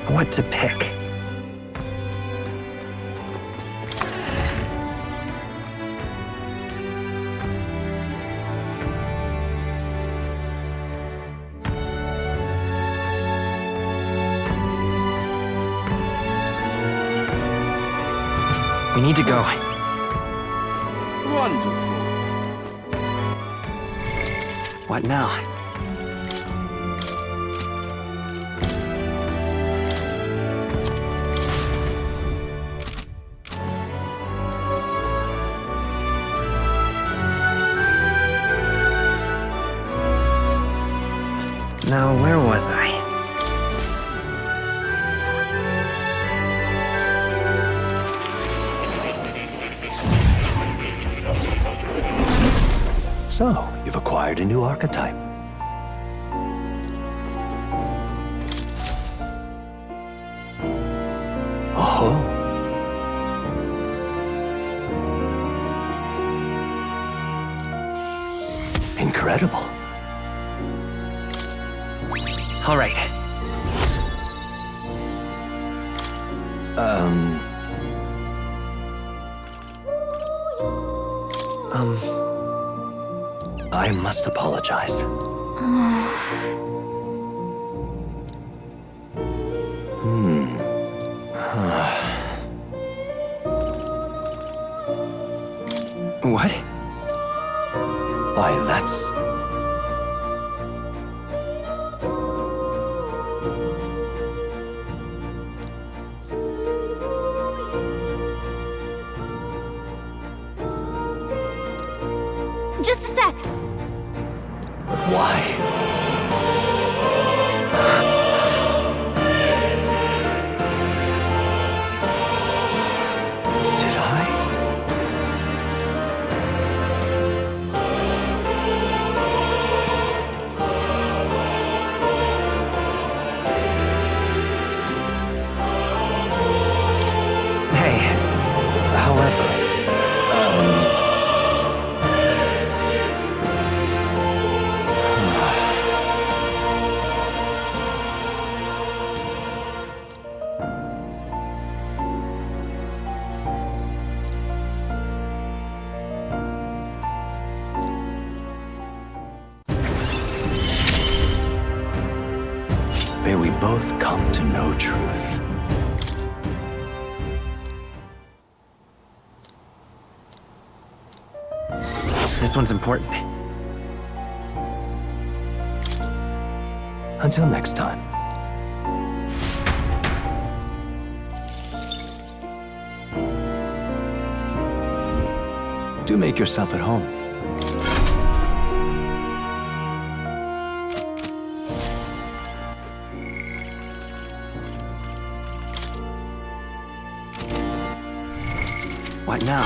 What to pick? We need to go. Wonderful. What now? Now, where was I? So, you've acquired a new archetype. Oh. Incredible. All right. I must apologize. What? Why, that's... Just a sec. But why? Did I? Hey. However, may we both come to know truth. This one's important. Until next time. Do make yourself at home. What now?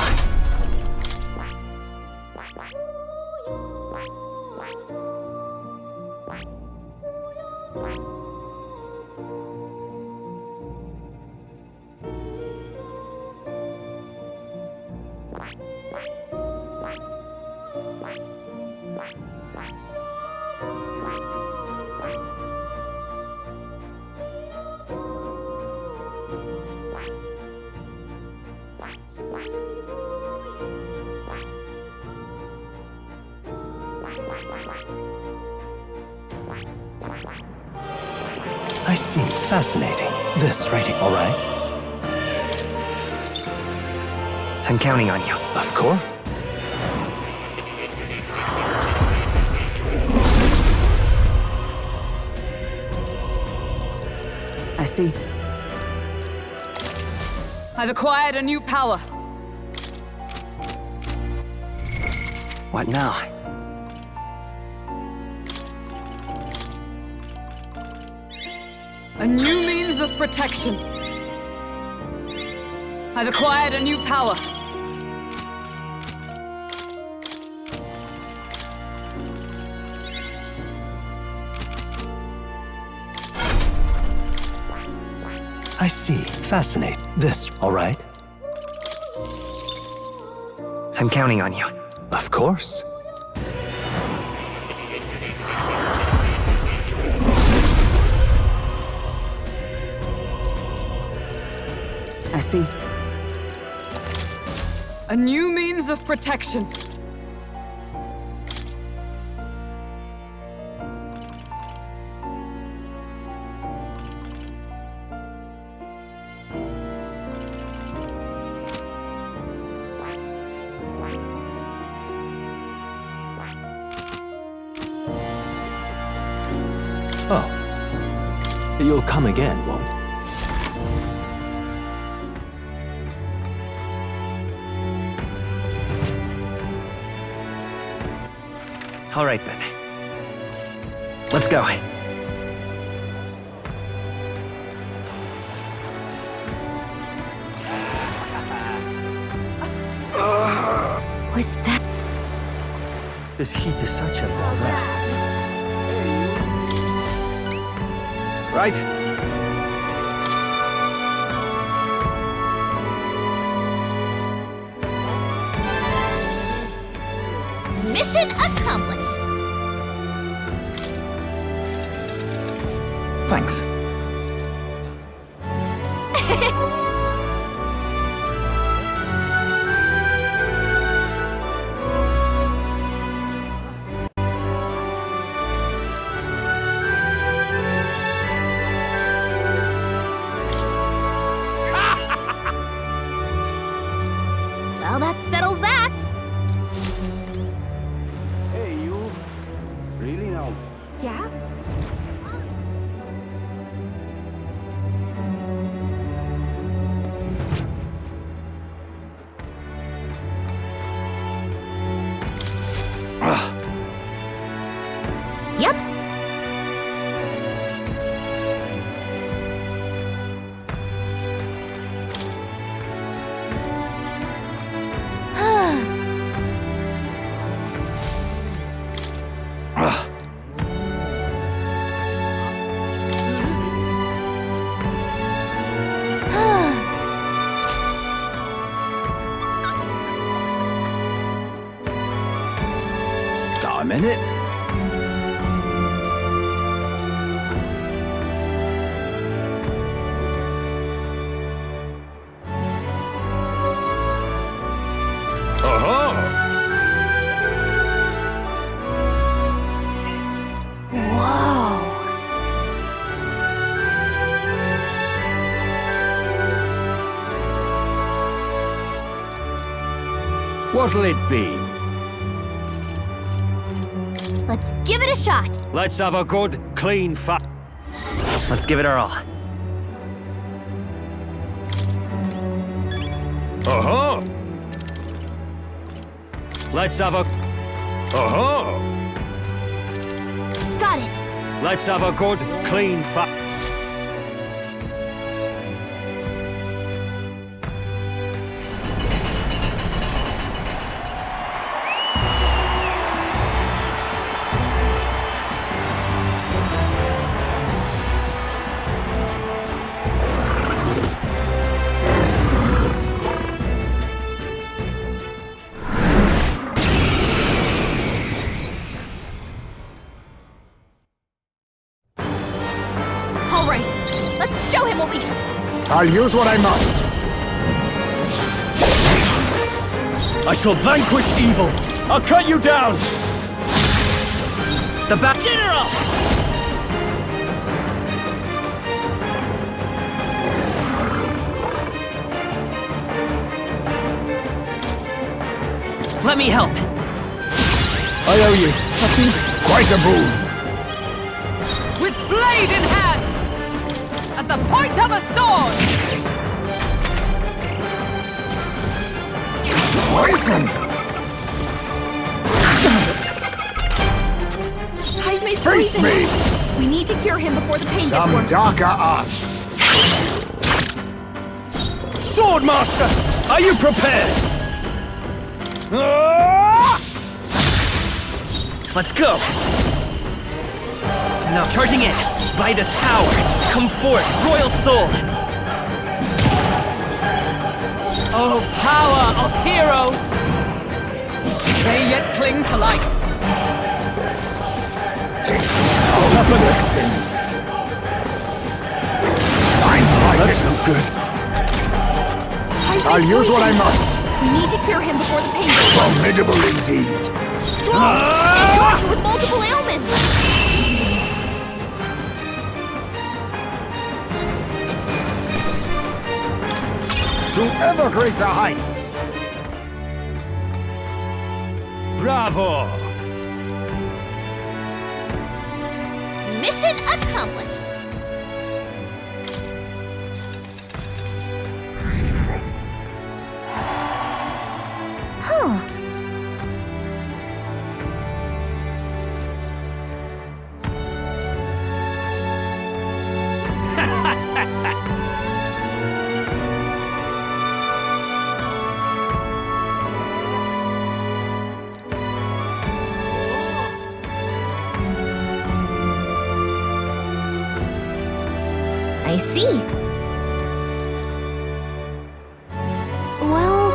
I see. Fascinating. This writing, all right? I'm counting on you. Of course. I see. I've acquired a new power. What now? A new means of protection. I've acquired a new power. I see. Fascinate. This, all right? I'm counting on you. Of course. I see. A new means of protection. Oh. You'll come again, won't you? All right, then. Let's go. Was that? This heat is such a bother. Right. Mission accomplished. Thanks. Well, that settles that. Hey, you. Really now? Yeah? Yep. A minute. Whoa. What'll it be? Let's give it a shot. Let's have a good, clean fight. Let's give it our all. Uh-huh. Let's have a... Uh-huh. Got it. Let's have a good, clean fight. All right. Let's show him what we can. I'll use what I must. I shall vanquish evil. I'll cut you down. The back. General! Let me help. I owe you. Quite a boon. With blade in hand! As the point of a sword! Poison! Heisme's Face freezing. me! We need to cure him before the pain gets Some worse. darker arts. Swordmaster, are you prepared? Let's go! Now charging in! Vitus power! Come forth, royal soul! Oh, power of heroes! They yet cling to life. Elixir. That's no good. I'll use what I must. We need to cure him before the pain gets worse. Formidable indeed. Strong! And growing with multiple ailments! To ever greater heights. Bravo! Mission accomplished! Huh. I see. Well...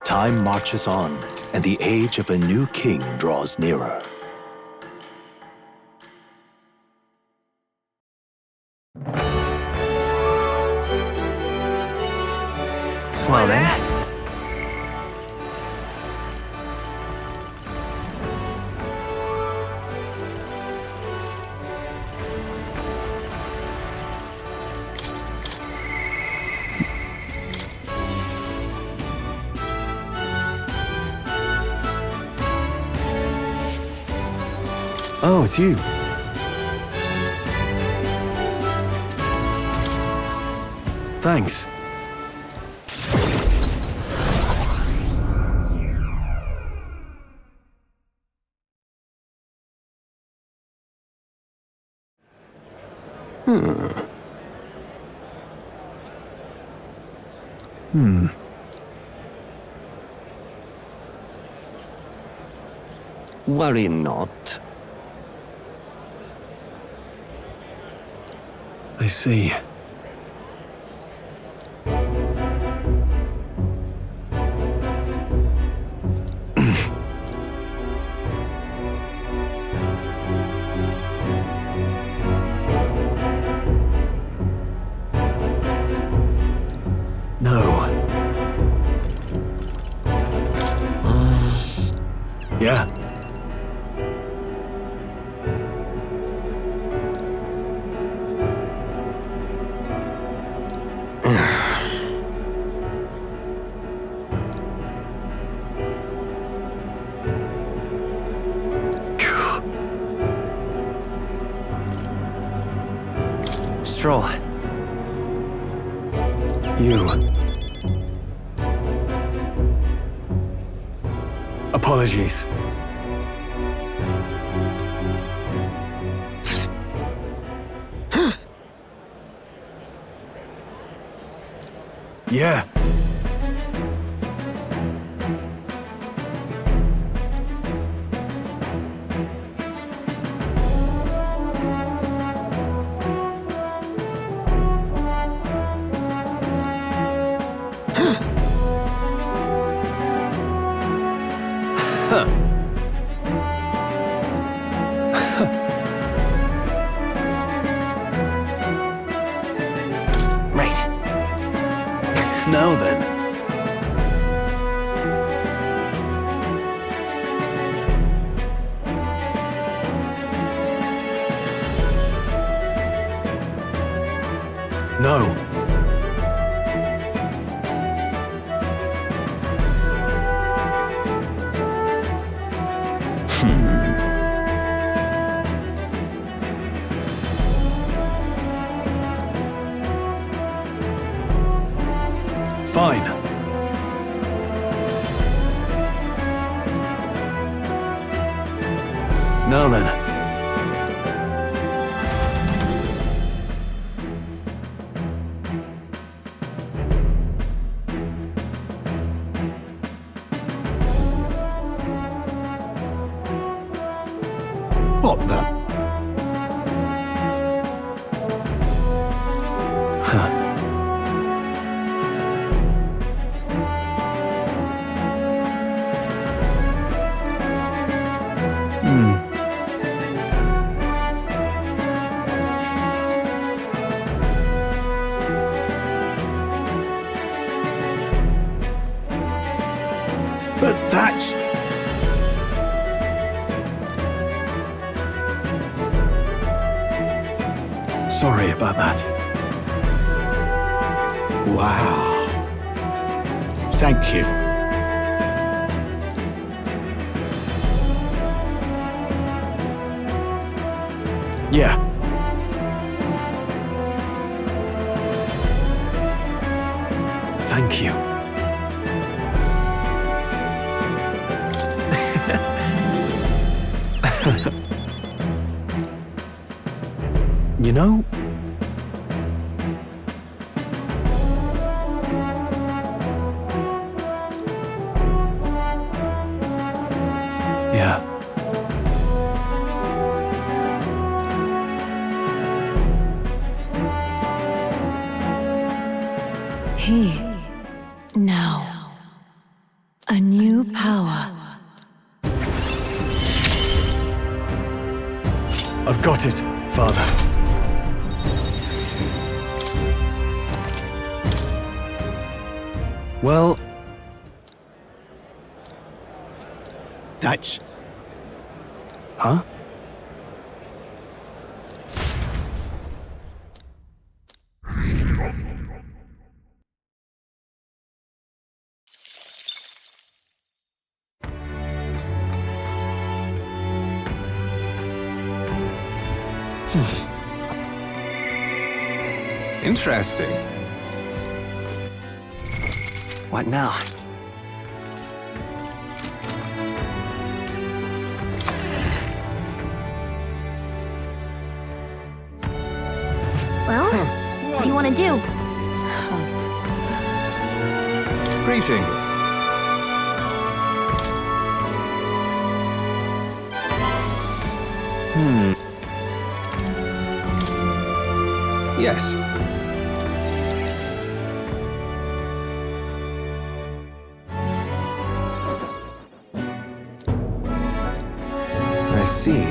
Time marches on, and the age of a new king draws nearer. Well then. Oh, it's you. Thanks. Worry not. I see. No. Yeah. Stroll. You. Apologies. Yeah. Right. Now then. No. Fine. Now then. What the? But that's... Sorry about that. Wow. Thank you. Yeah. Thank you. You know, yeah. Now, a new power. I've got it, Father. Well, That's... huh? Interesting. What now? Well, what do you want to do? Greetings. Yes. I see.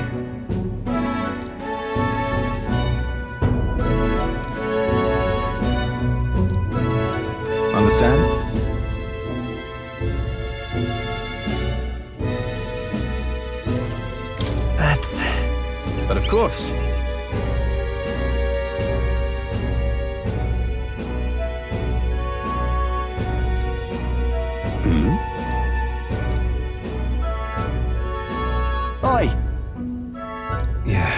Understand? But of course. Oi! Yeah.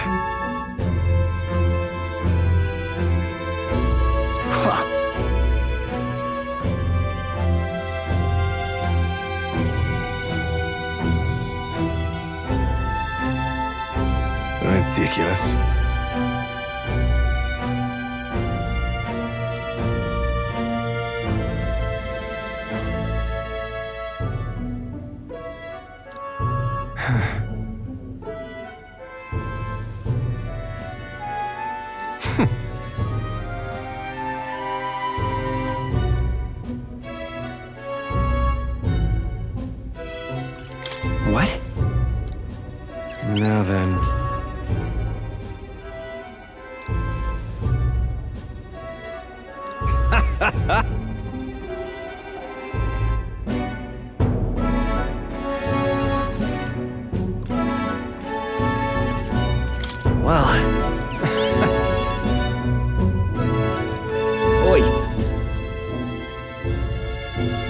Ridiculous. What? Now then. Well. Oi.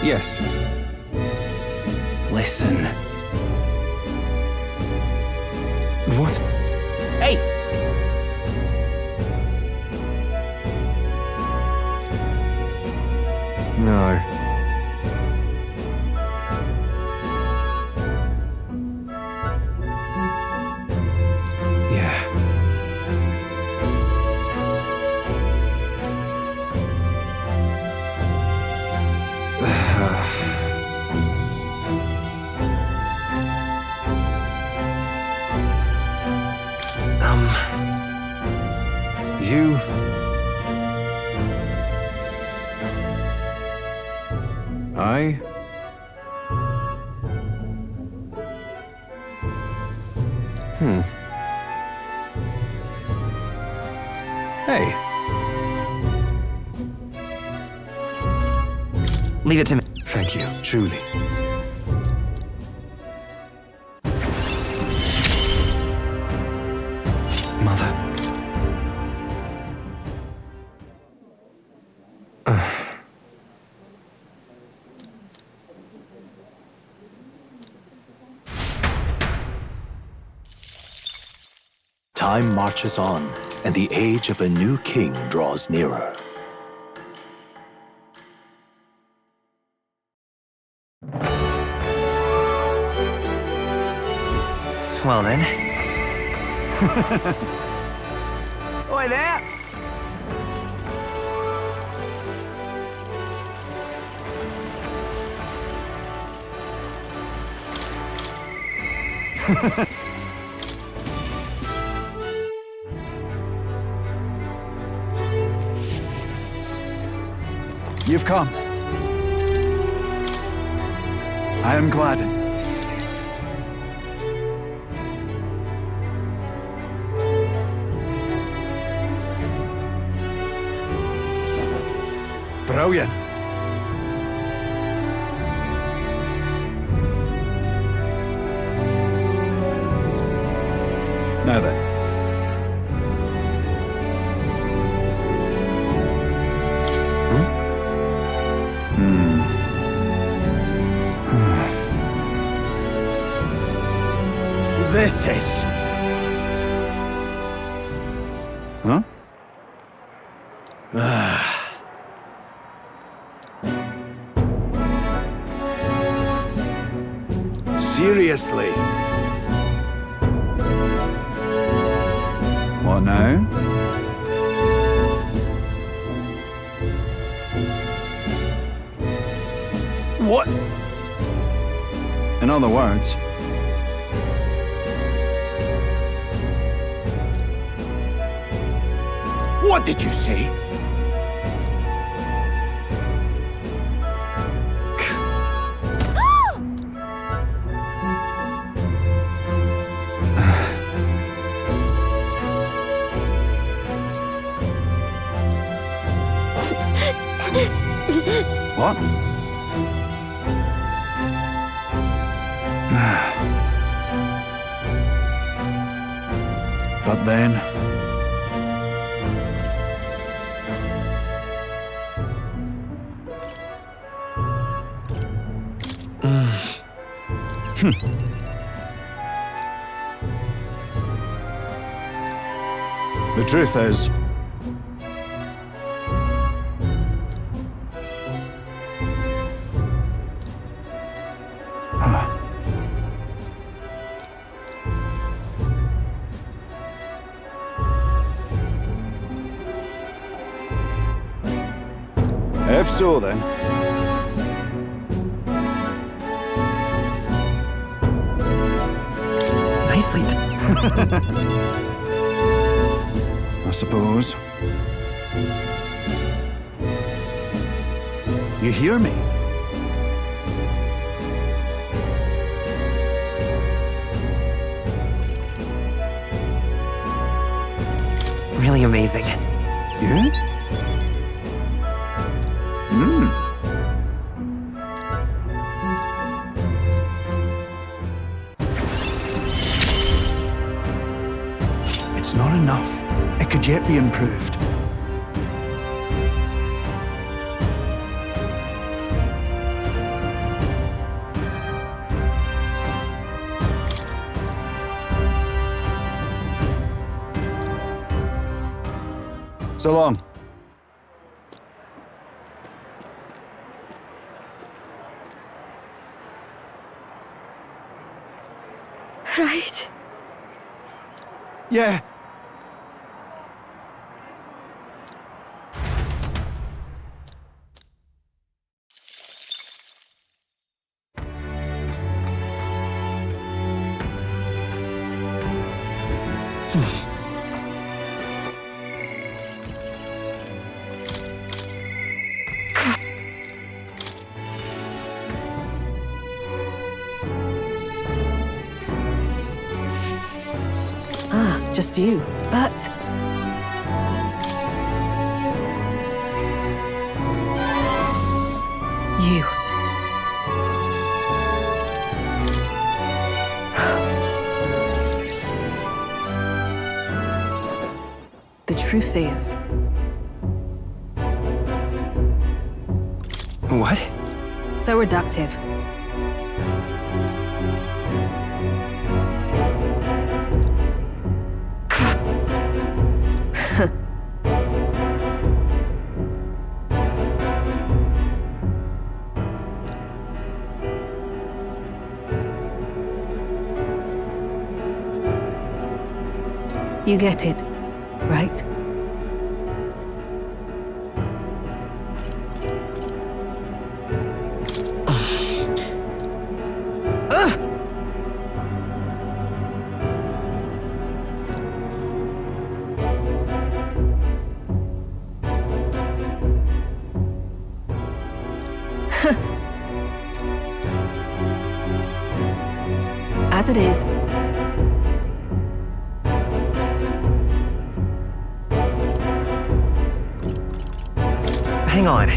Yes. Listen. What? Hey! No. Aye. Hey. Leave it to me. Thank you, truly. Mother. Time marches on, and the age of a new king draws nearer. Well then. Oi there! You've come. I am gladdened. Brilliant. Now then. This is... Huh? Seriously? What now? What? In other words, What did you say? what? But then... The truth is... If so, then... Nicely I suppose. You hear me? really amazing. You? It's not enough. It could yet be improved. So long. Right? Yeah. just you. But you. The truth is, What? so reductive. You get it, right? As it is. Hang on.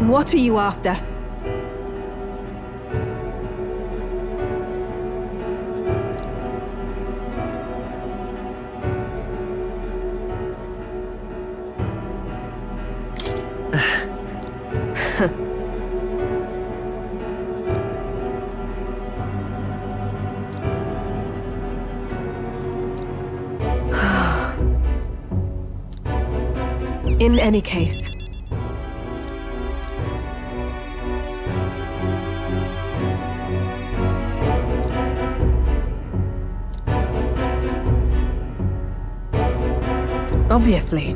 What are you after? In any case, obviously.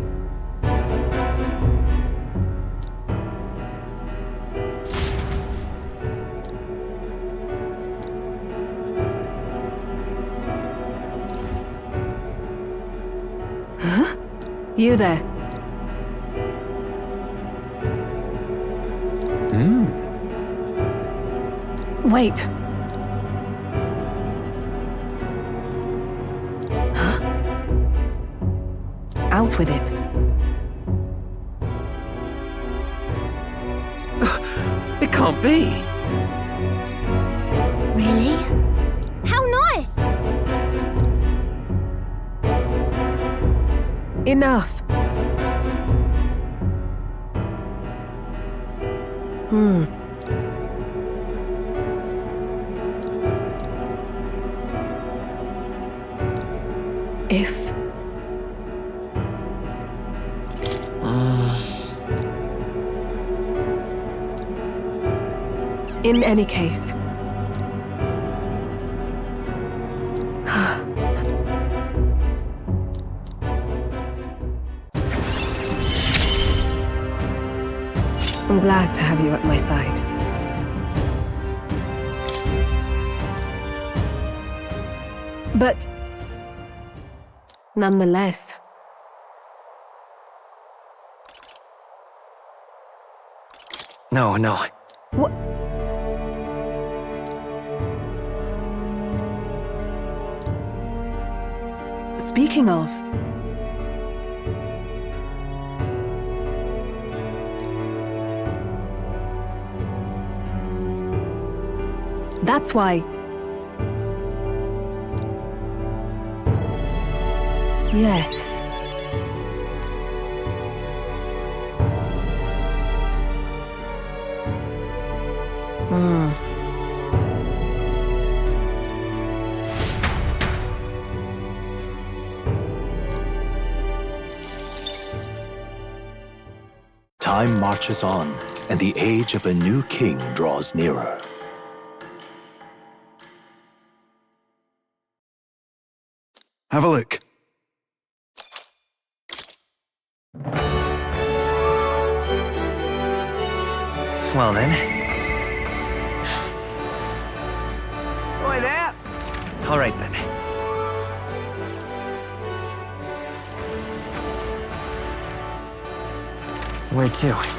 Huh? You there. Wait. Huh? Out with it. It can't be. Really? How nice! Enough. If... In any case... I'm glad to have you at my side. But... nonetheless... No. What? Speaking of... That's why... Yes. Time marches on, and the age of a new king draws nearer. Have a look. Well then. Boy there. All right then. Where to?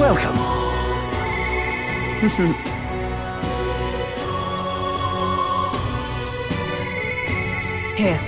Welcome. Here.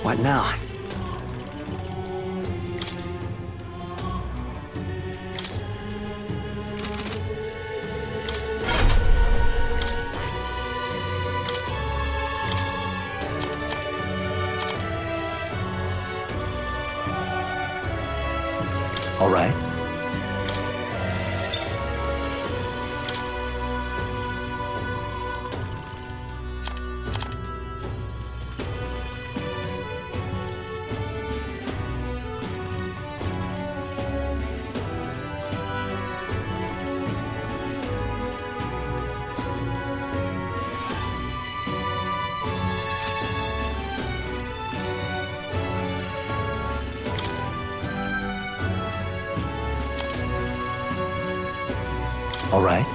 What now? All right. All right.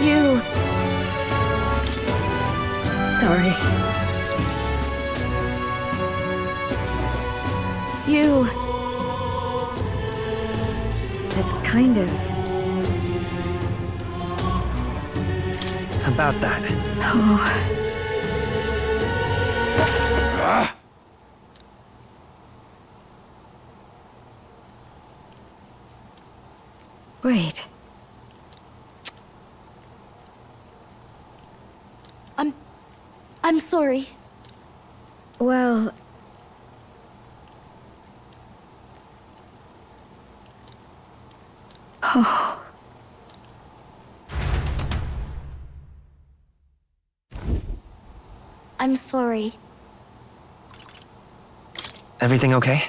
You. Sorry. You. That's kind of... About that. Oh. Wait. I'm sorry. Well... Oh. I'm sorry. Everything okay?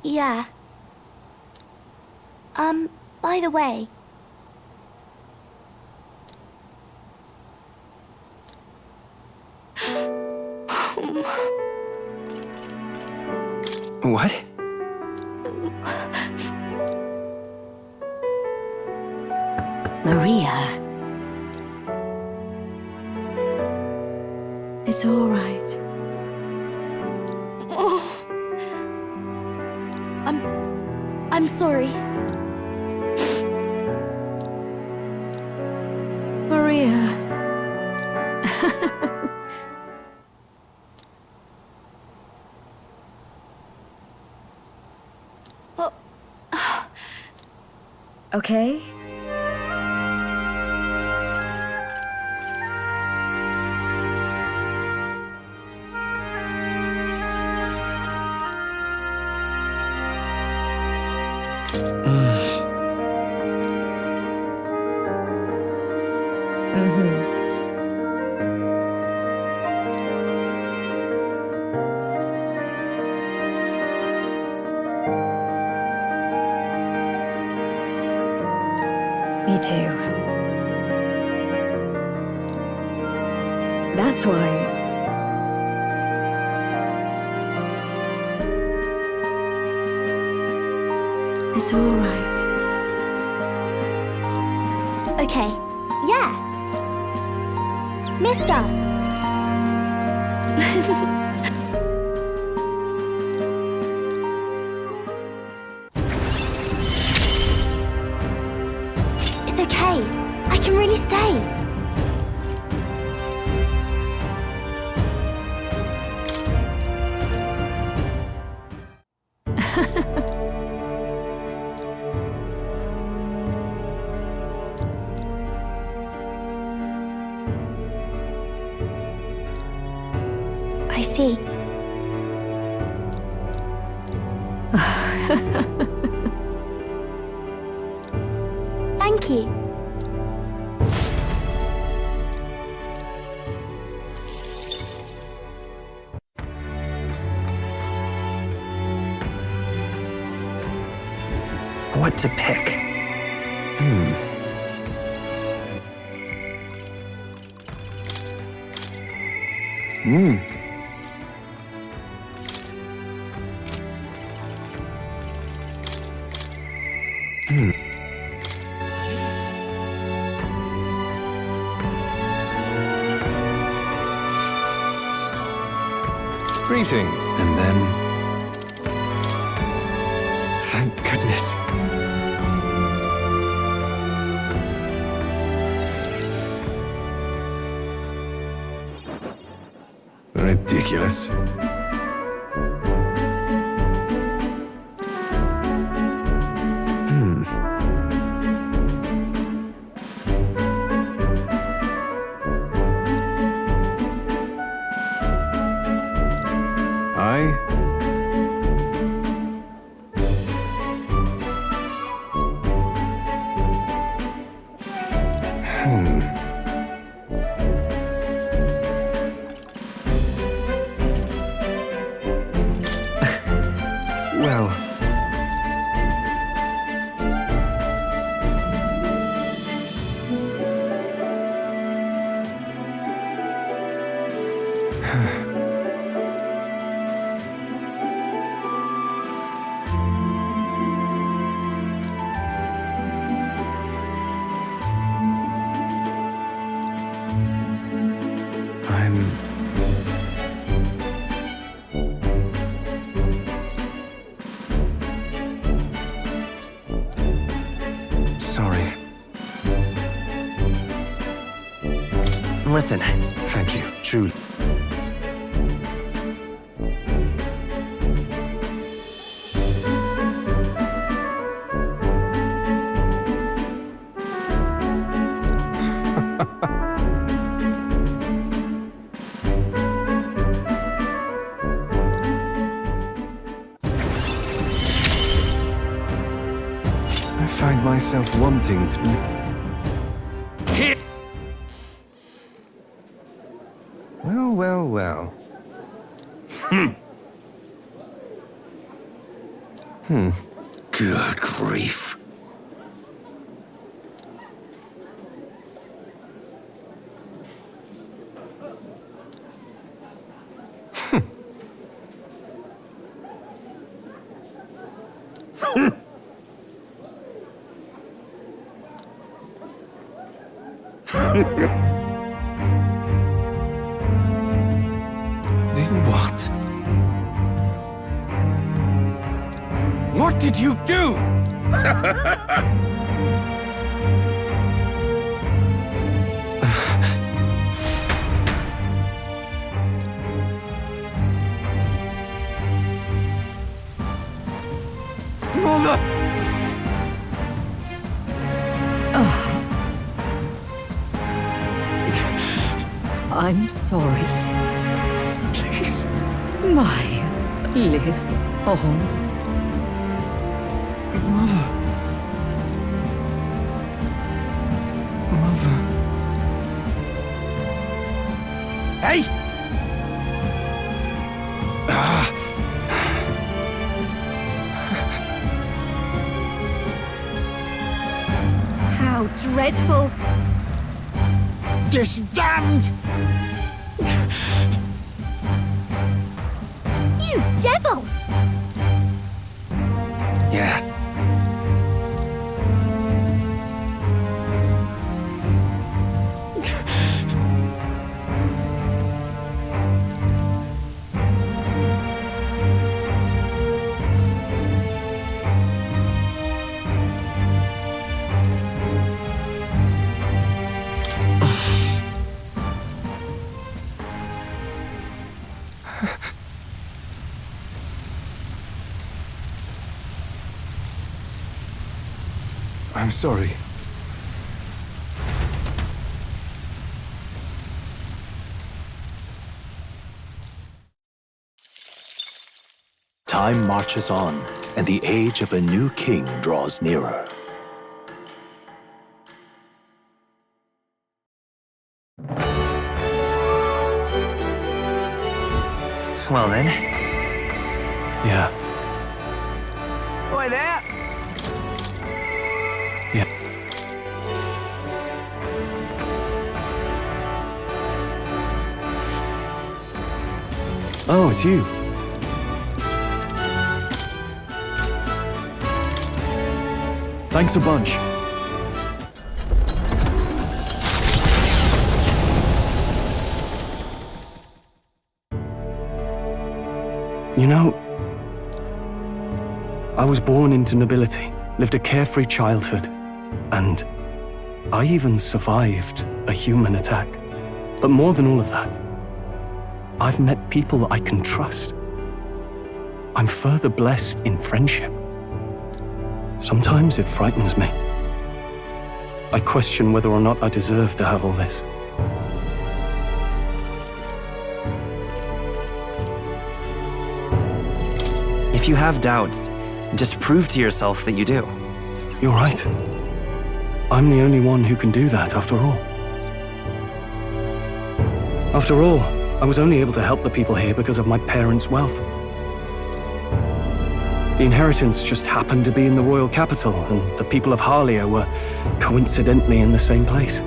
Yeah. By the way, What? Maria. It's all right. I'm sorry. Maria. Okay? Me too. That's why. It's all right. Okay. Yeah. Mister. It's okay. I can really stay. I see. Thank you. What to pick? Greetings. And then... Thank goodness. Ridiculous. Well... sorry. Listen, Thank you, truly. I find myself wanting to be... here. Well, well, well. Good grief. Do what? What did you do? Mother! I'm sorry. Please. My live on. Mother. Mother. Hey! How dreadful! This damned! You devil! Yeah. I'm sorry. Time marches on, and the age of a new king draws nearer. Well then. Yeah. Boy there! Yeah. Oh, it's you. Thanks a bunch. You know, I was born into nobility, lived a carefree childhood, and I even survived a human attack. But more than all of that, I've met people I can trust. I'm further blessed in friendship. Sometimes it frightens me. I question whether or not I deserve to have all this. If you have doubts, just prove to yourself that you do. You're right. I'm the only one who can do that, after all. After all, I was only able to help the people here because of my parents' wealth. The inheritance just happened to be in the royal capital, and the people of Harlia were coincidentally in the same place.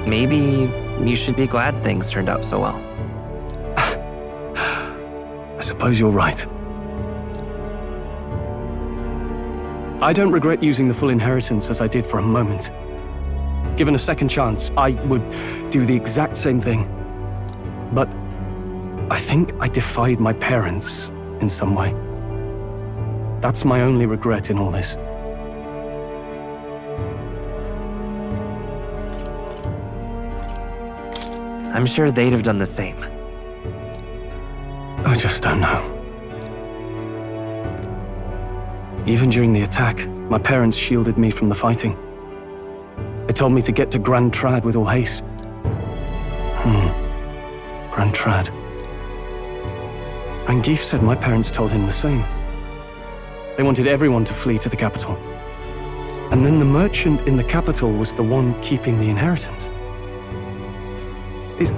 Maybe you should be glad things turned out so well. I suppose you're right. I don't regret using the full inheritance as I did for a moment. Given a second chance, I would do the exact same thing. But I think I defied my parents in some way. That's my only regret in all this. I'm sure they'd have done the same. I just don't know. Even during the attack, my parents shielded me from the fighting. They told me to get to Grand Trad with all haste. Grand Trad. Rangeef said my parents told him the same. They wanted everyone to flee to the capital. And then the merchant in the capital was the one keeping the inheritance. Is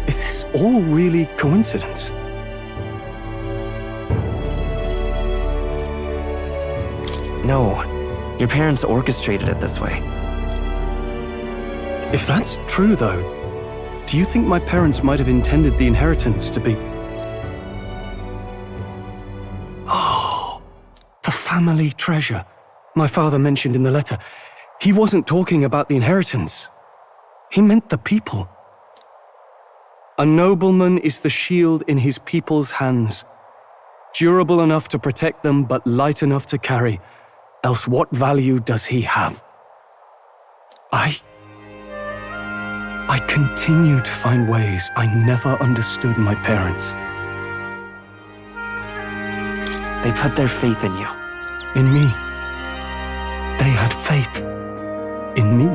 this all really coincidence? No, your parents orchestrated it this way. If that's true, though, do you think my parents might have intended the inheritance to be... Oh, the family treasure my father mentioned in the letter. He wasn't talking about the inheritance. He meant the people. A nobleman is the shield in his people's hands, durable enough to protect them but light enough to carry, else what value does he have? I continue to find ways I never understood my parents. They put their faith in you. In me. They had faith in me.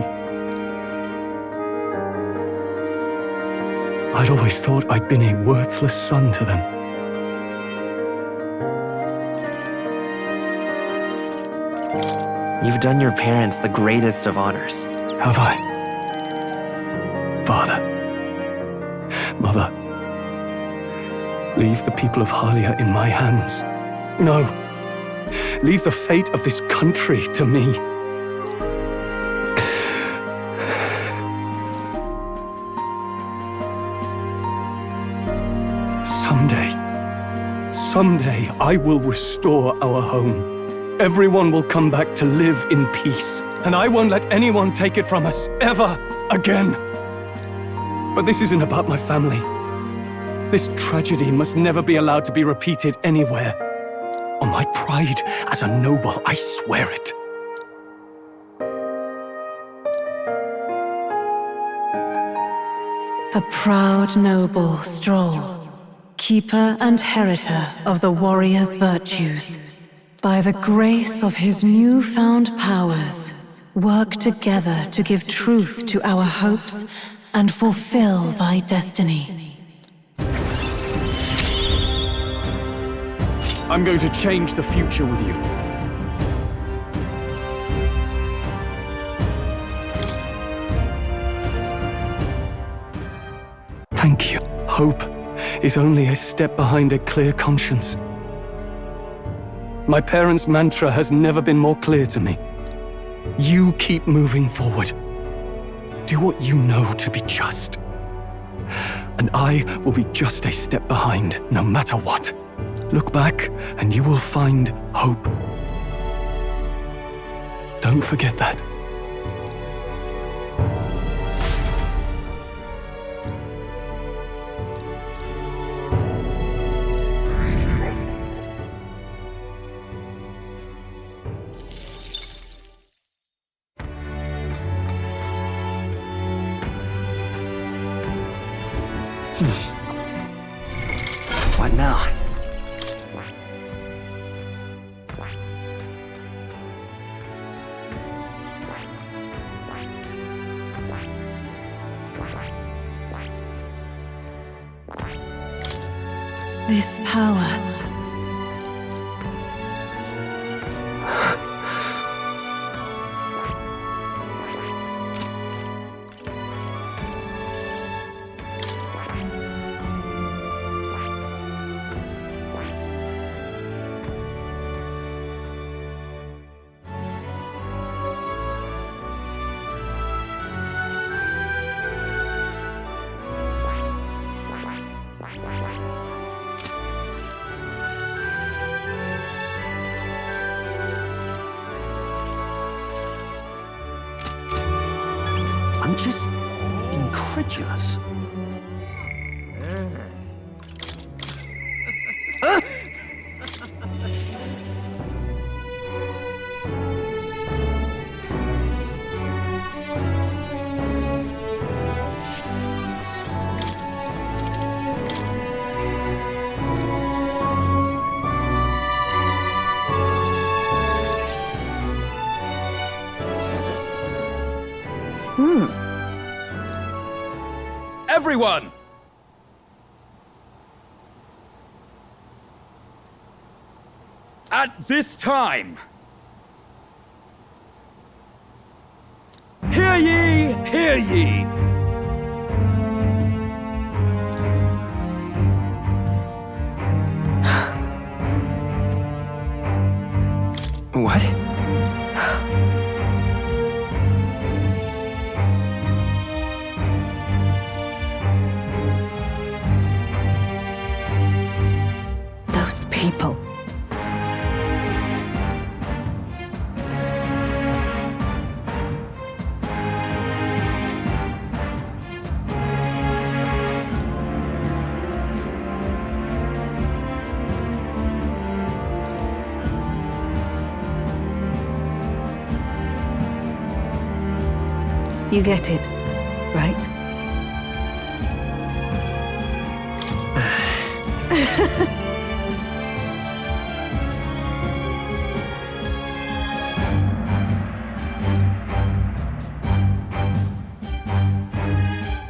I'd always thought I'd been a worthless son to them. You've done your parents the greatest of honors. Have I? Father, Mother, leave the people of Halia in my hands. No, leave the fate of this country to me. Someday I will restore our home. Everyone will come back to live in peace, and I won't let anyone take it from us, ever again. But this isn't about my family. This tragedy must never be allowed to be repeated anywhere. On my pride as a noble, I swear it. A proud noble stroll, keeper and heritor of the warrior's virtues, by the grace of his newfound powers, work together to give truth to our hopes and fulfill thy destiny. I'm going to change the future with you. Thank you. Hope is only a step behind a clear conscience. My parents' mantra has never been more clear to me. You keep moving forward. Do what you know to be just. And I will be just a step behind, no matter what. Look back, and you will find hope. Don't forget that. What now? This power. I'm just incredulous. Everyone! At this time, hear ye, hear ye! What? Those people. You get it, right?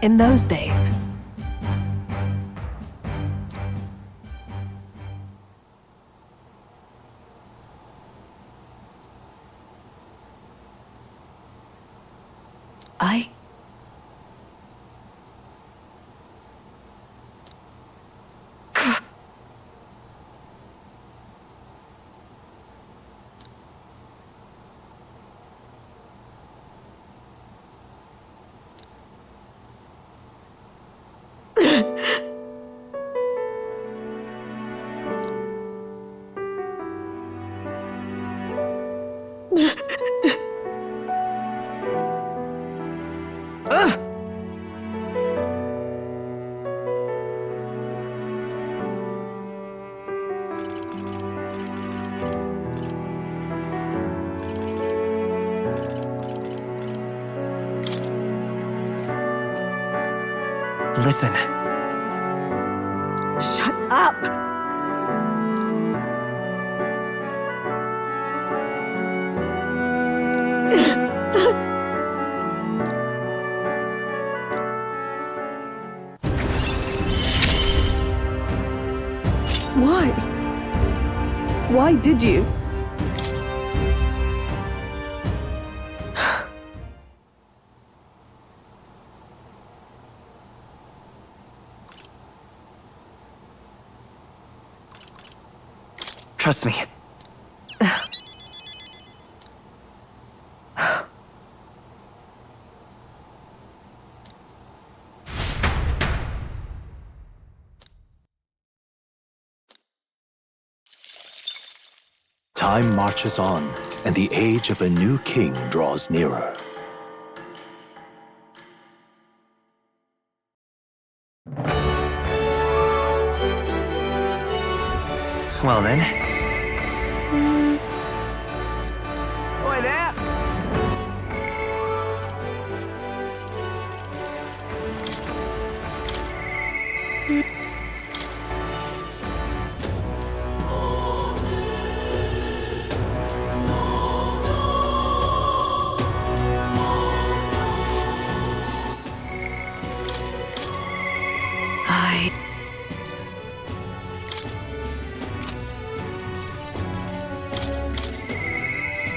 In those days, I... Listen. Shut up! Why? Why did you? Trust me. Time marches on, and the age of a new king draws nearer. Well then. Oi there!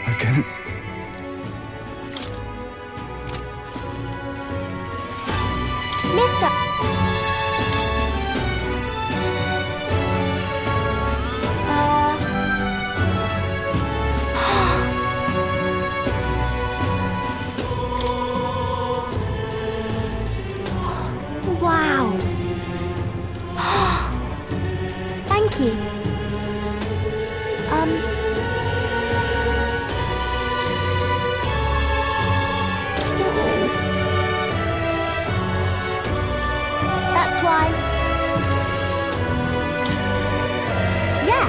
I can't. Mister! Wow! Thank you. That's why. Yeah.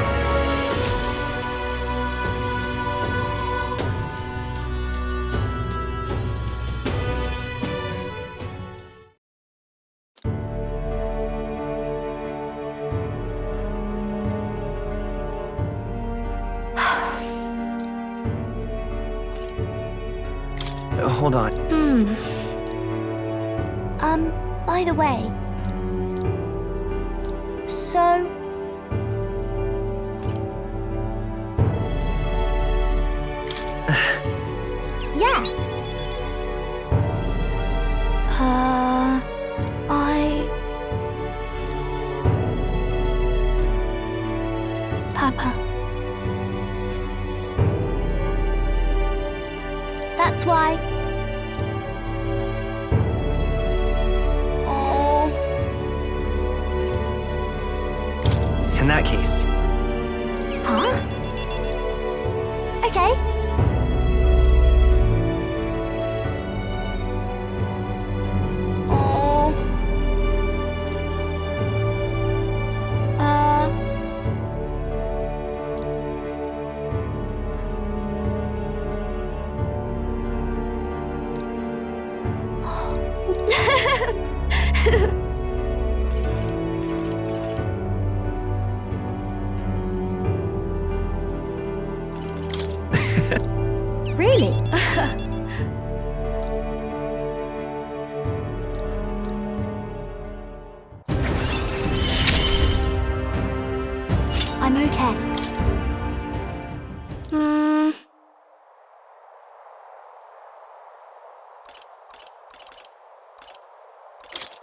Hold on. By the way. So... yeah. Papa. That's why. Oh. In that case. Huh? Okay. Oh.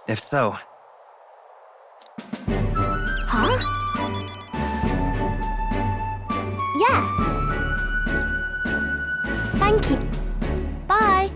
If so, Huh? Yeah. Thank you. Bye.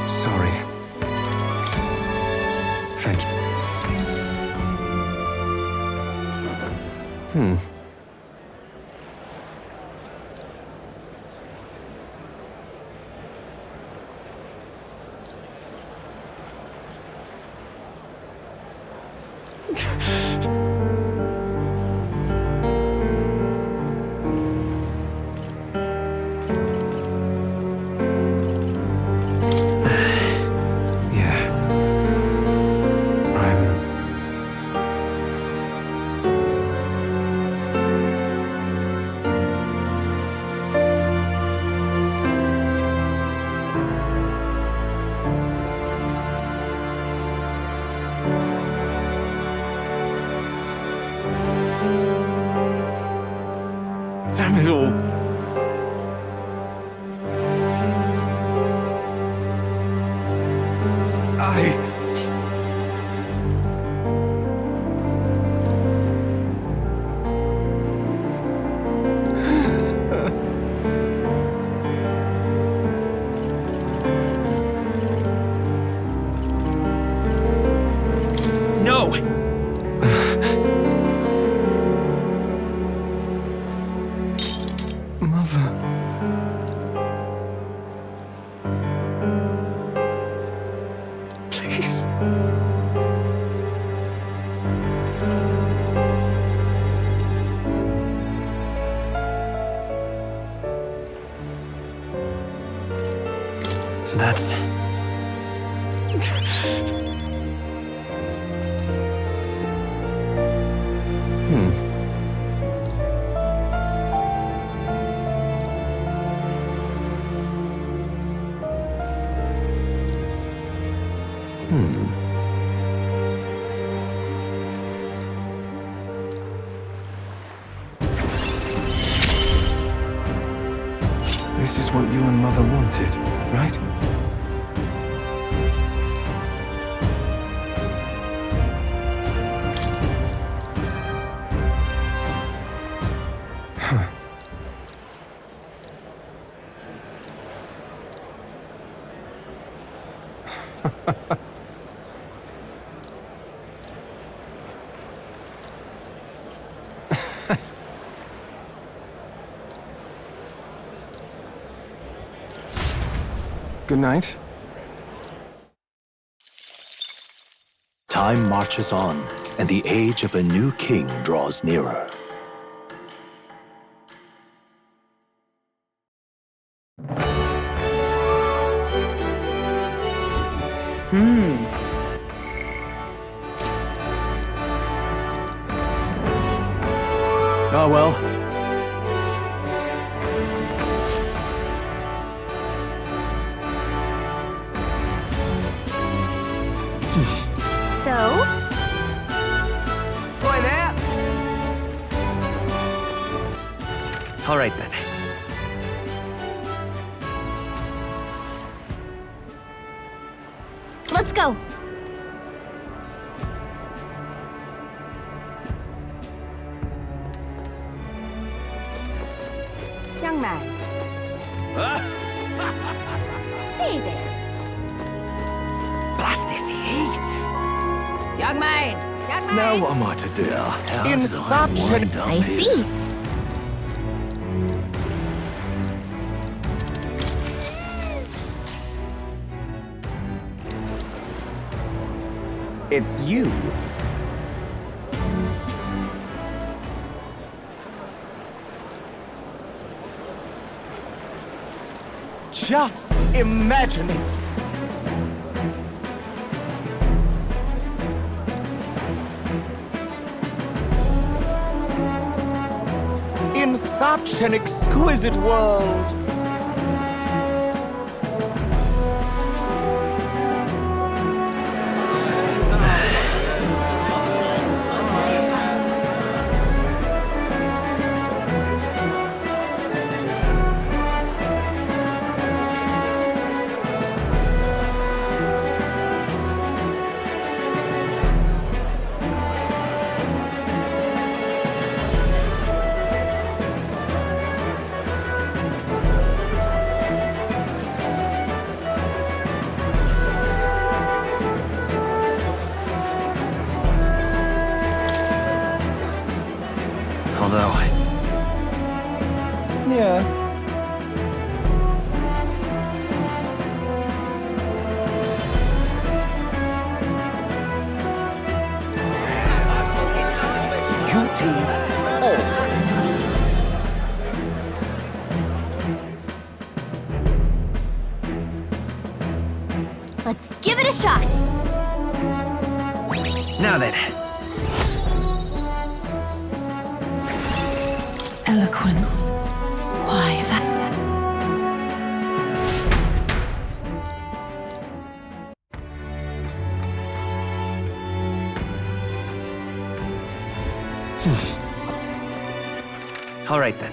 Sorry. Thank you. Yeah. I'm... Damn it all. no! Mother... Please. That's... This is what you and Mother wanted, right? Huh. Good night. Time marches on, and the age of a new king draws nearer. Oh well. So? Boy there! All right then. Let's go. Young man, Say there. Blast this heat! Young man! Young man! Now what am I to do? How In did such I wind up I here? see. It's you. Just imagine it. In such an exquisite world. Although, Yeah. Beauty always. Let's give it a shot. Now then, Eloquence. Why, that... all right then.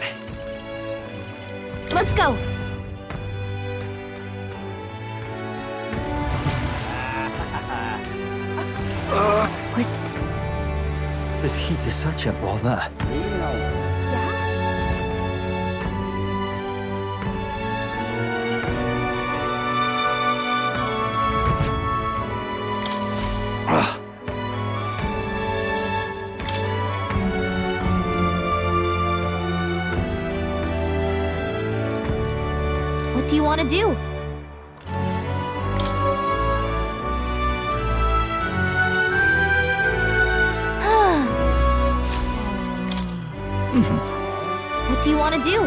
Let's go. Was This heat is such a bother. What do you want to do? What do you want to do?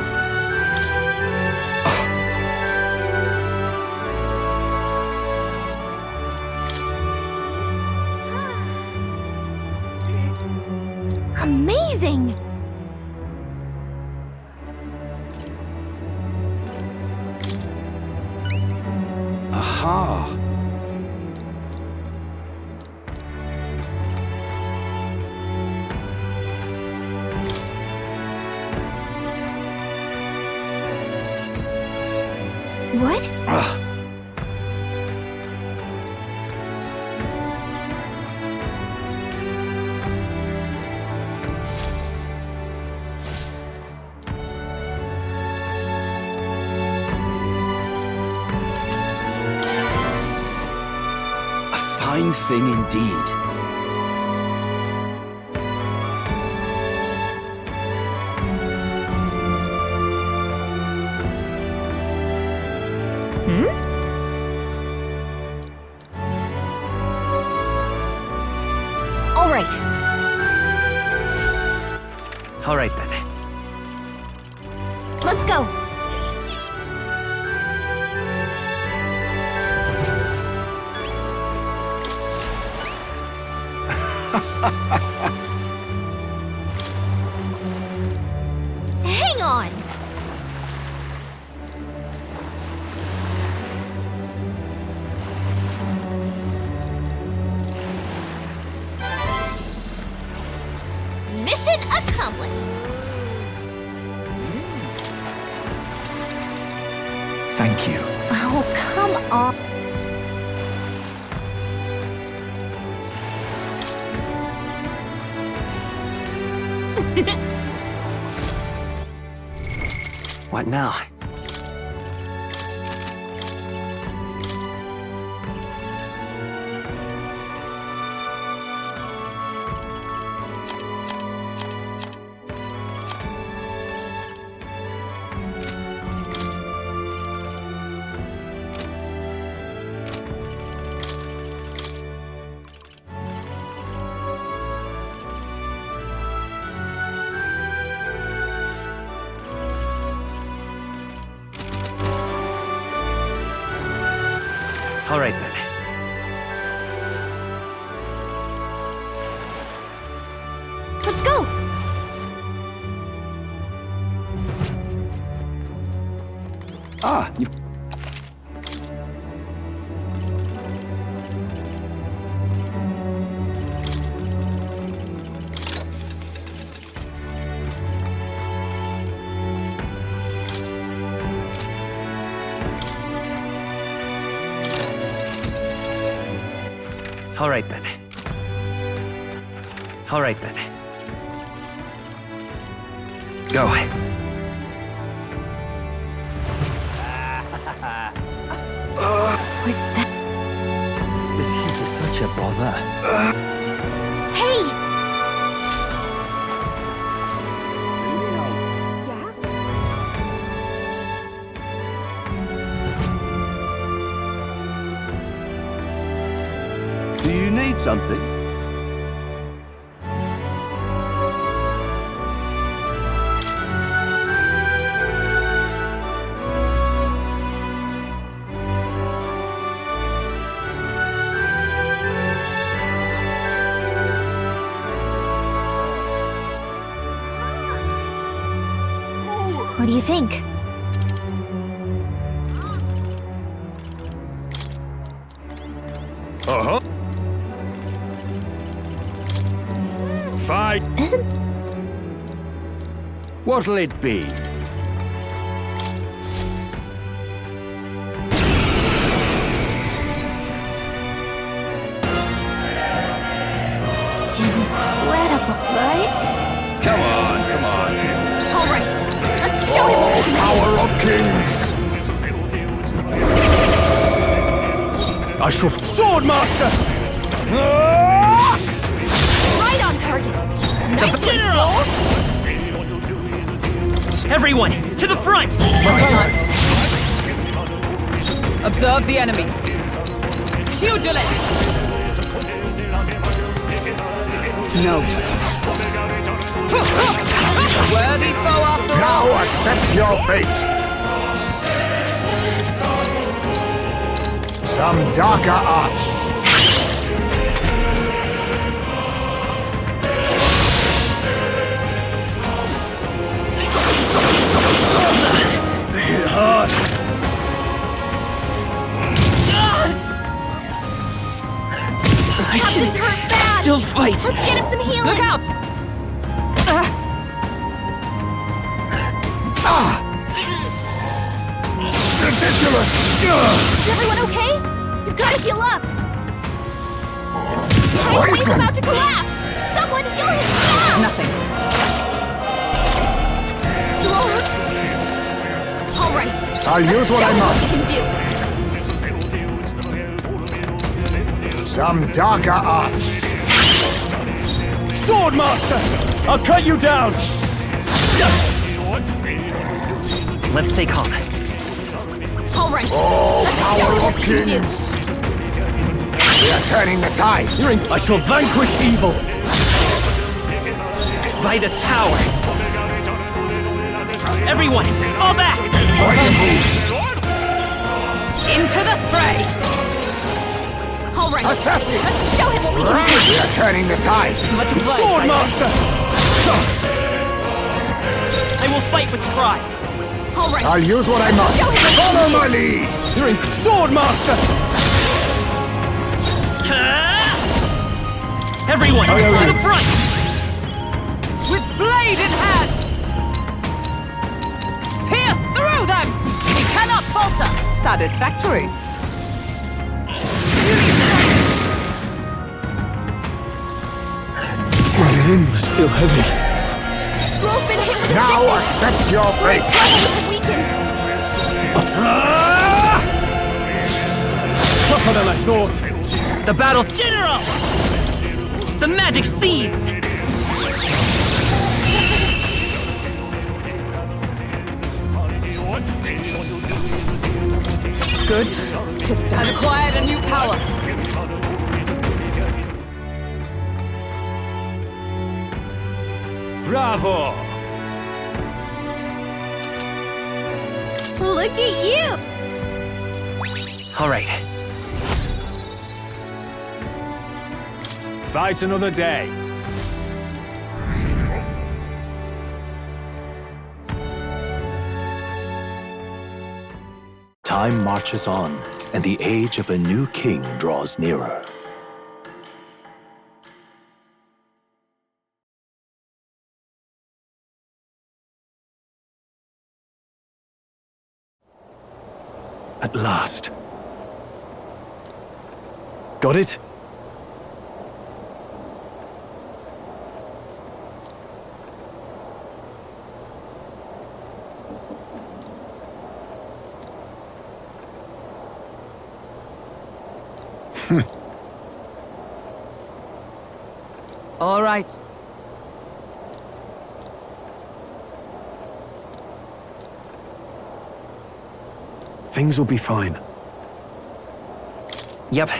Amazing! Aha! What? A fine thing indeed. All right. All right then. Let's go. Hang on. Mission accomplished. Thank you. Oh, come on. What now? All right then. Let's go! Ah, you've... All right then. All right then. Go. What's that? This heat is such a bother. Hey! Do you need something? What do you think? Uh-huh. Fight. Isn't... What'll it be? incredible, right? Come on, come on. All right, let's show him what we can do. Power of kings! I shall... Swordmaster! Right on target. Nice control. Everyone, to the front! Observe the enemy. Pugilist! No. Worthy foe after all. Now accept your fate. Some darker arts. Hard. Captain's hurt bad. Still fight. Let's get him some healing. Look out! Ridiculous! Is everyone okay? You've got to heal up. Highway's Poison! about to collapse. Someone heal him now. Nothing. All right. I'll use what I must. Can do. Some darker arts. Swordmaster! I'll cut you down! Let's stay calm. All right. Oh, Let's show power him what of we can do. kings! We are turning the tides. I shall vanquish evil! By this power! Everyone, fall back! Poison move. Into the fray! All right. Assassin! Let's show him what we can do. We are turning the tides. Much obliged. Swordmaster! I will fight with pride! All right. I'll use what I must. Show him what we Follow can do. my lead. You're in Swordmaster! Everyone, to the front! With blade in hand! Pierce through them! We cannot falter! Satisfactory. My limbs feel heavy. Stroll's been hit with a Now sickness. accept your fate. Trouble with the weakened. Tougher than I thought! The battle's general! The magic seeds! Good. I've acquired a new power. Bravo! Look at you. All right. Fight another day. Time marches on, and the age of a new king draws nearer. At last. Got it? All right. Things will be fine. Yep.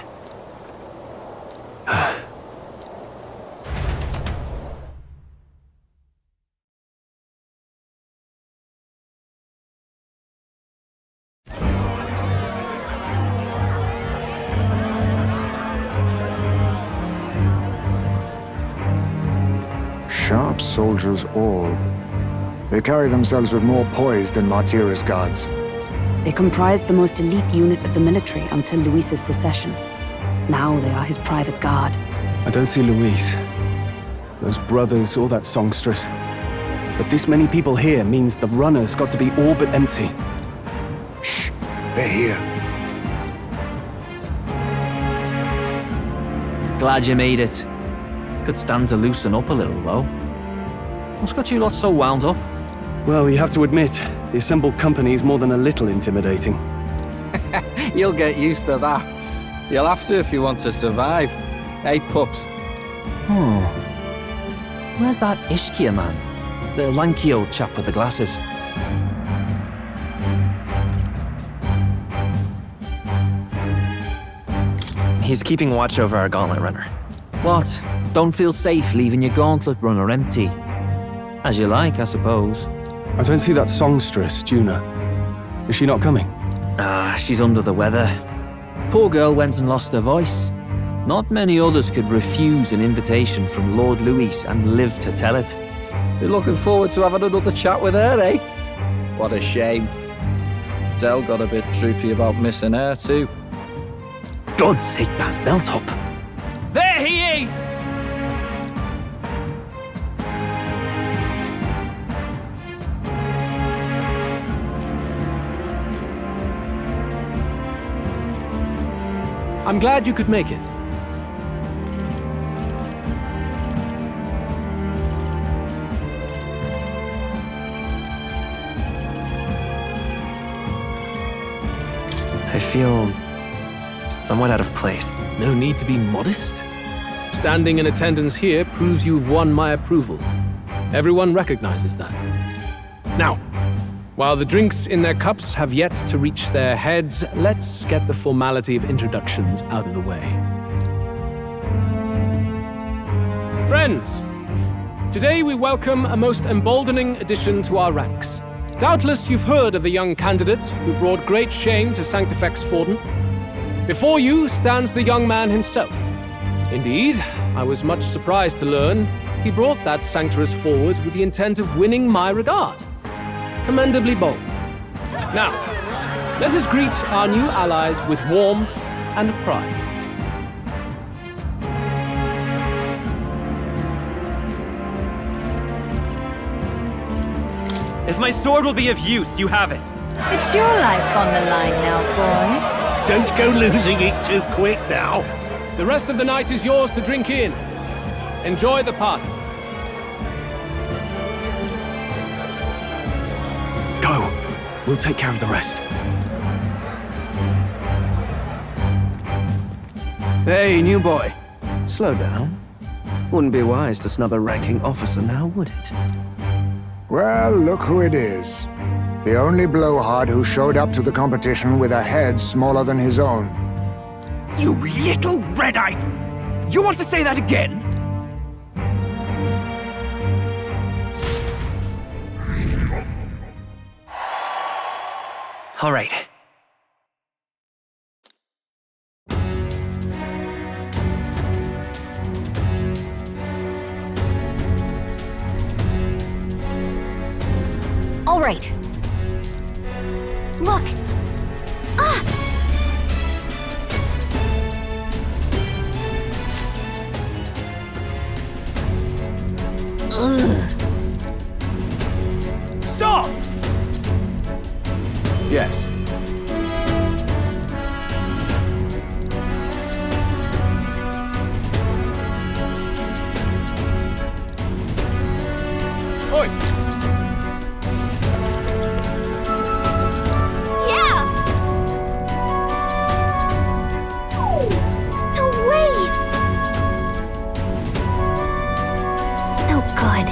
Sharp soldiers all. They carry themselves with more poise than Martira's guards. They comprised the most elite unit of the military until Luis's secession. Now they are his private guard. I don't see Luis, those brothers, or that songstress. But this many people here means the runners got to be all but empty. Shh, they're here. Glad you made it. Could stand to loosen up a little, though. What's got you lot so wound up? Well, you have to admit, the assembled company is more than a little intimidating. You'll get used to that. You'll have to if you want to survive. Hey, pups. Oh. Where's that Ishkia man? The lanky old chap with the glasses. He's keeping watch over our gauntlet runner. What? Don't feel safe leaving your gauntlet runner empty? As you like, I suppose. I don't see that songstress, Juna. Is she not coming? Ah, she's under the weather. Poor girl went and lost her voice. Not many others could refuse an invitation from Lord Luis and live to tell it. You're looking forward to having another chat with her, eh? What a shame. Zell got a bit droopy about missing her, too. God's sake, Baz, belt up. There he is! I'm glad you could make it. I feel somewhat out of place. No need to be modest. Standing in attendance here proves you've won my approval. Everyone recognizes that. Now, while the drinks in their cups have yet to reach their heads, let's get the formality of introductions out of the way. Friends, today we welcome a most emboldening addition to our ranks. Doubtless you've heard of the young candidate who brought great shame to Sanctifex Forden. Before you stands the young man himself. Indeed, I was much surprised to learn he brought that sanctuary forward with the intent of winning my regard. Commendably bold. Now, let us greet our new allies with warmth and pride. If my sword will be of use, you have it. It's your life on the line now, boy. Don't go losing it too quick now. The rest of the night is yours to drink in. Enjoy the party. Go. We'll take care of the rest. Hey, new boy. Slow down. Wouldn't be wise to snub a ranking officer now, would it? Well, look who it is. The only blowhard who showed up to the competition with a head smaller than his own. You little red-eyed! You want to say that again? All right. All right. Look! Ah! Ugh. Stop! Yes. Oi! Yeah! No way! No good.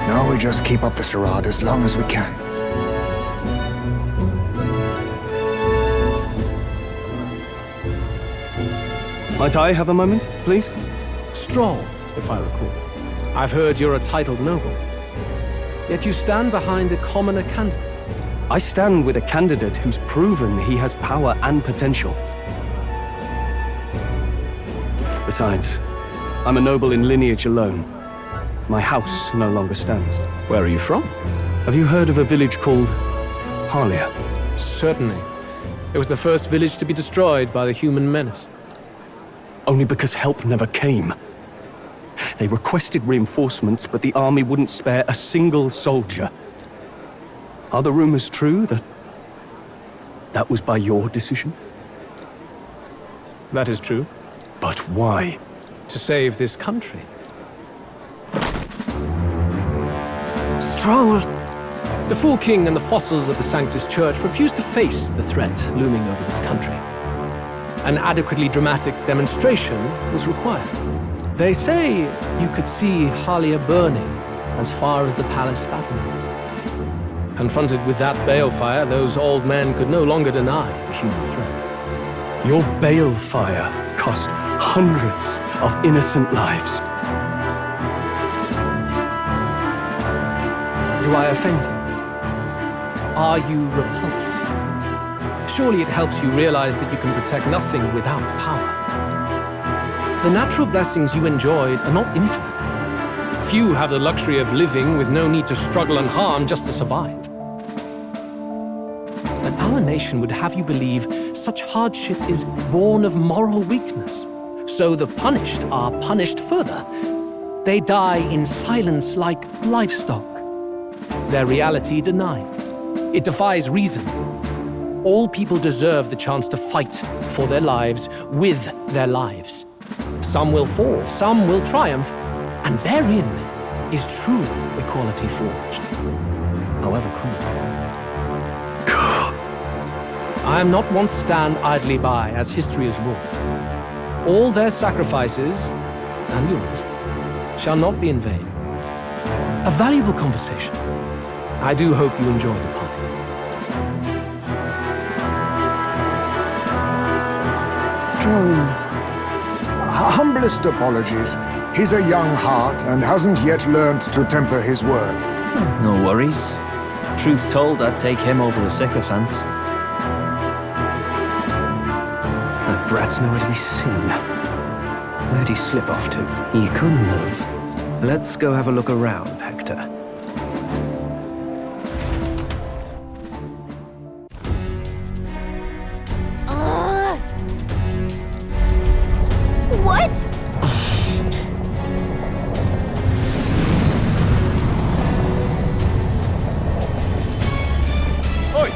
Now we just keep up the charade as long as we can. Might I have a moment, please? Strong, if I recall. I've heard you're a titled noble. Yet you stand behind a commoner candidate. I stand with a candidate who's proven he has power and potential. Besides, I'm a noble in lineage alone. My house no longer stands. Where are you from? Have you heard of a village called Harlia? Certainly. It was the first village to be destroyed by the human menace. Only because help never came. They requested reinforcements, but the army wouldn't spare a single soldier. Are the rumors true that was by your decision? That is true. But why? To save this country. Stroll! The Fool King and the fossils of the Sanctus Church refused to face the threat looming over this country. An adequately dramatic demonstration was required. They say you could see Harlia burning as far as the palace battlements. Confronted with that balefire, those old men could no longer deny the human threat. Your balefire cost hundreds of innocent lives. Do I offend you? Are you repulsed? Surely it helps you realize that you can protect nothing without power. The natural blessings you enjoyed are not infinite. Few have the luxury of living with no need to struggle and harm just to survive. But our nation would have you believe such hardship is born of moral weakness. So the punished are punished further. They die in silence like livestock. Their reality denied. It defies reason. All people deserve the chance to fight for their lives with their lives. Some will fall, some will triumph, and therein is true equality forged, however cruel. I am not one to stand idly by as history is wrought. All their sacrifices, and yours, shall not be in vain. A valuable conversation. I do hope you enjoy the party. Strong. Humblest apologies. He's a young heart and hasn't yet learned to temper his word. No worries. Truth told, I'd take him over the sycophants. That brat's nowhere to be seen. Where'd he slip off to? He couldn't have. Let's go have a look around, Hector. What? Oi!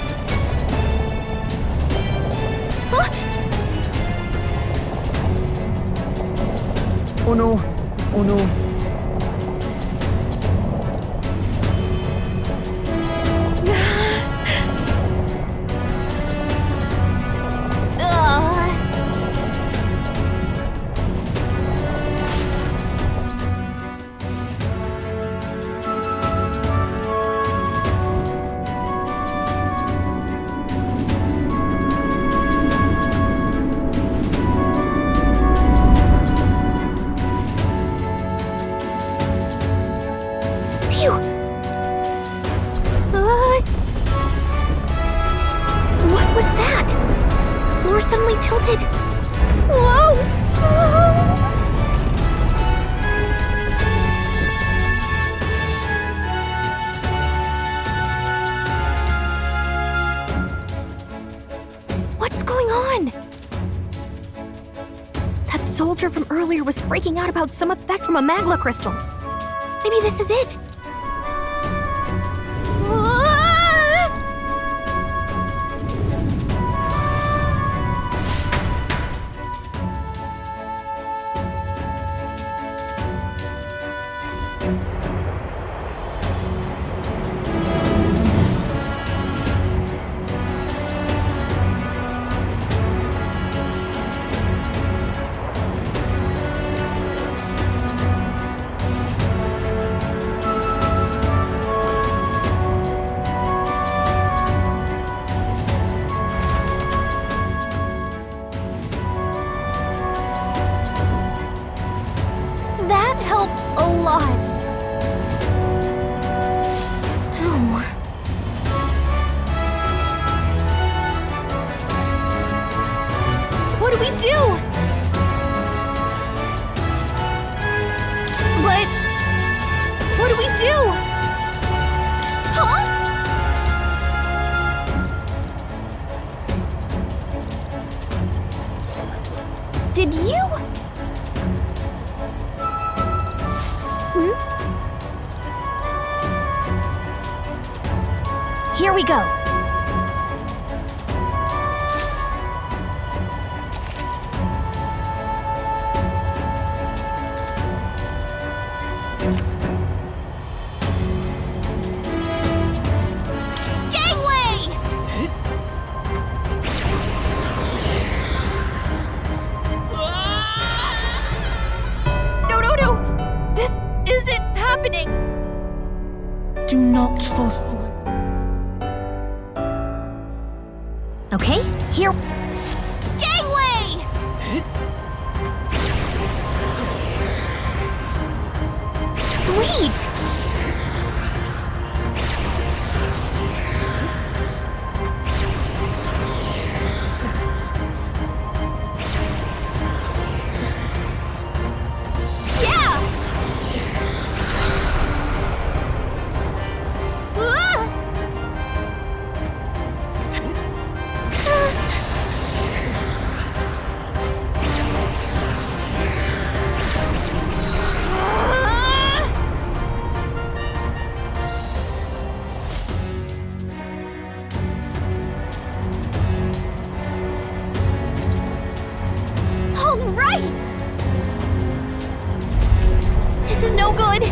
Oh no! Oh no! soldier from earlier was freaking out about some effect from a magma crystal. Maybe this is it. That helped a lot. Oh. What do we do? But what do we do? Huh? Did you? Here we go. Gangway! No. This isn't happening. Do not forsake. Okay, here. Gangway! Sweet! Yeah! All right! This is no good.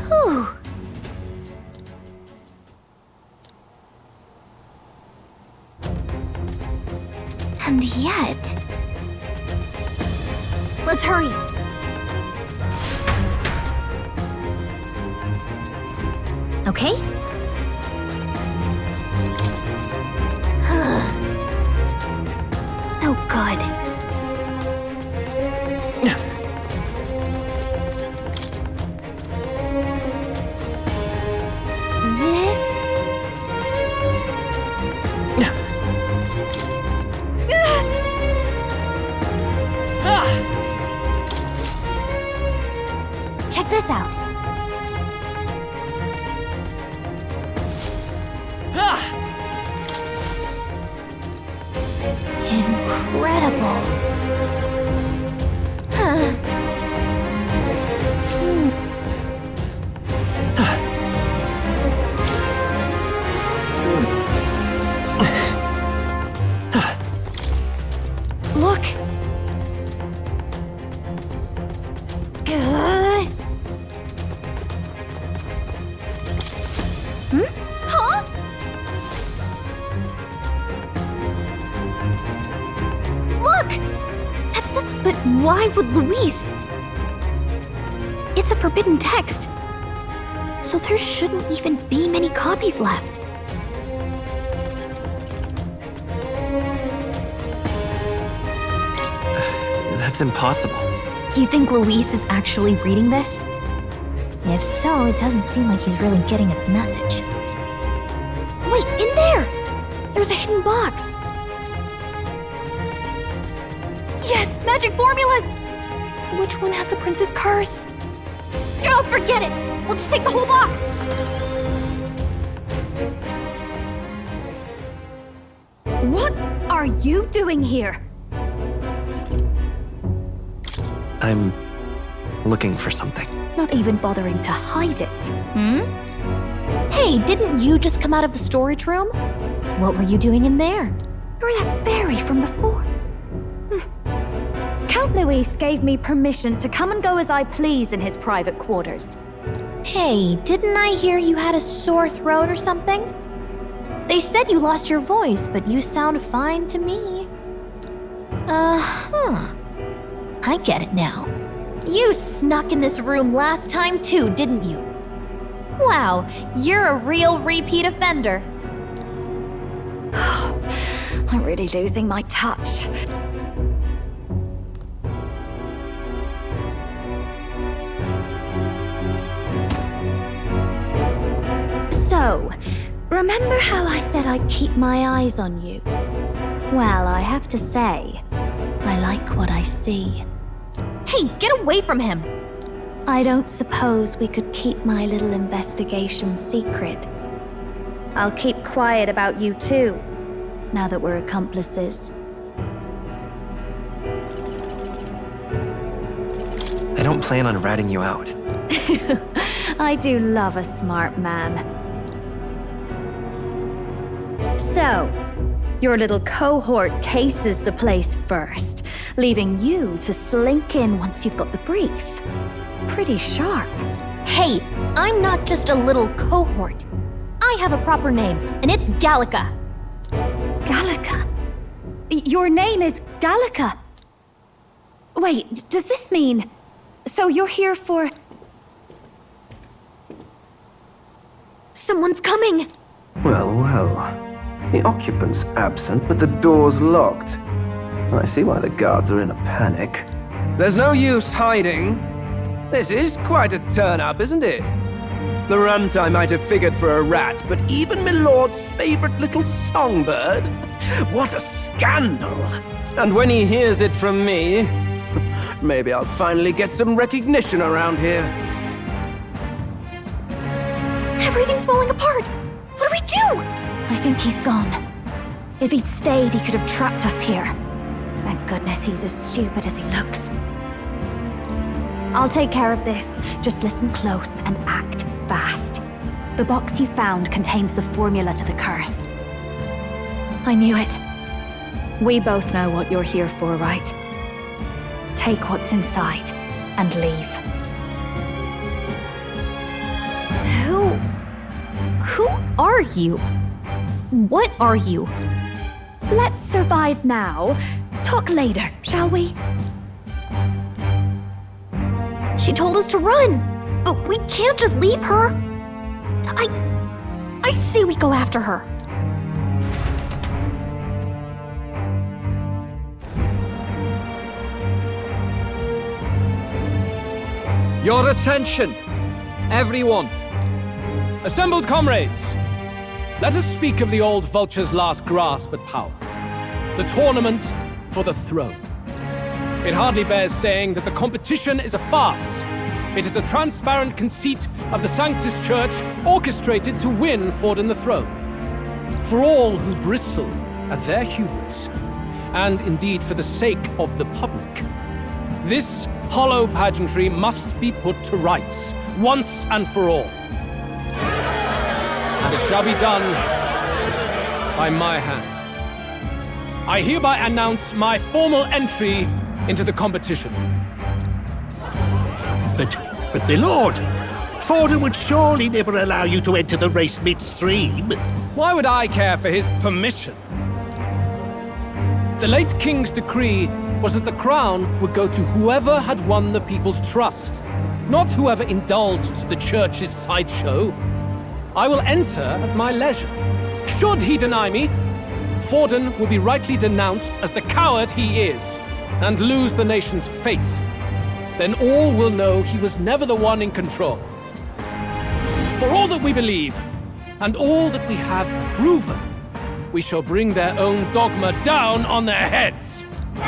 Whew. And yet... Let's hurry. Okay? No good. This... Check this out. Incredible. Huh. Look. Huh? Look! That's this. But why would Luis? It's a forbidden text. So there shouldn't even be many copies left. That's impossible. You think Luis is actually reading this? If so, it doesn't seem like he's really getting its message. Wait, in there! There's a hidden box! Yes, magic formulas! Which one has the prince's curse? Oh, forget it! We'll just take the whole box! What are you doing here? I'm looking for something. Not even bothering to hide it, hmm? Hey, didn't you just come out of the storage room? What were you doing in there? You're that fairy from before. Count Luis gave me permission to come and go as I please in his private quarters. Hey, didn't I hear you had a sore throat or something? They said you lost your voice, but you sound fine to me. I get it now. You snuck in this room last time too, didn't you? Wow, you're a real repeat offender. I'm really losing my touch. So, remember how I said I'd keep my eyes on you? Well, I have to say, I like what I see. Hey, get away from him! I don't suppose we could keep my little investigation secret. I'll keep quiet about you too, now that we're accomplices. I don't plan on ratting you out. I do love a smart man. So, your little cohort cases the place first, leaving you to slink in once you've got the brief. Pretty sharp. Hey, I'm not just a little cohort. I have a proper name, and it's Gallica. Gallica? Your name is Gallica? Wait, does this mean... So you're here for... Someone's coming! Well, well. The occupant's absent, but the door's locked. I see why the guards are in a panic. There's no use hiding. This is quite a turn-up, isn't it? The runt I might have figured for a rat, but even Milord's favorite little songbird? What a scandal! And when he hears it from me, maybe I'll finally get some recognition around here. Everything's falling apart! What do we do? I think he's gone. If he'd stayed, he could have trapped us here. Thank goodness he's as stupid as he looks. I'll take care of this. Just listen close and act fast. The box you found contains the formula to the curse. I knew it. We both know what you're here for, right? Take what's inside and leave. Who are you? What are you? Let's survive now. Talk later, shall we? She told us to run, but we can't just leave her. I say we go after her. Your attention, everyone. Assembled comrades, let us speak of the old vulture's last grasp at power. The tournament for the throne. It hardly bears saying that the competition is a farce. It is a transparent conceit of the Sanctus Church orchestrated to win Forden the throne. For all who bristle at their hubris, and indeed for the sake of the public, this hollow pageantry must be put to rights, once and for all. And it shall be done by my hand. I hereby announce my formal entry into the competition. But my lord, Forden would surely never allow you to enter the race midstream. Why would I care for his permission? The late king's decree was that the crown would go to whoever had won the people's trust, not whoever indulged the church's sideshow. I will enter at my leisure. Should he deny me, Forden will be rightly denounced as the coward he is, and lose the nation's faith. Then all will know he was never the one in control. For all that we believe, and all that we have proven, we shall bring their own dogma down on their heads. All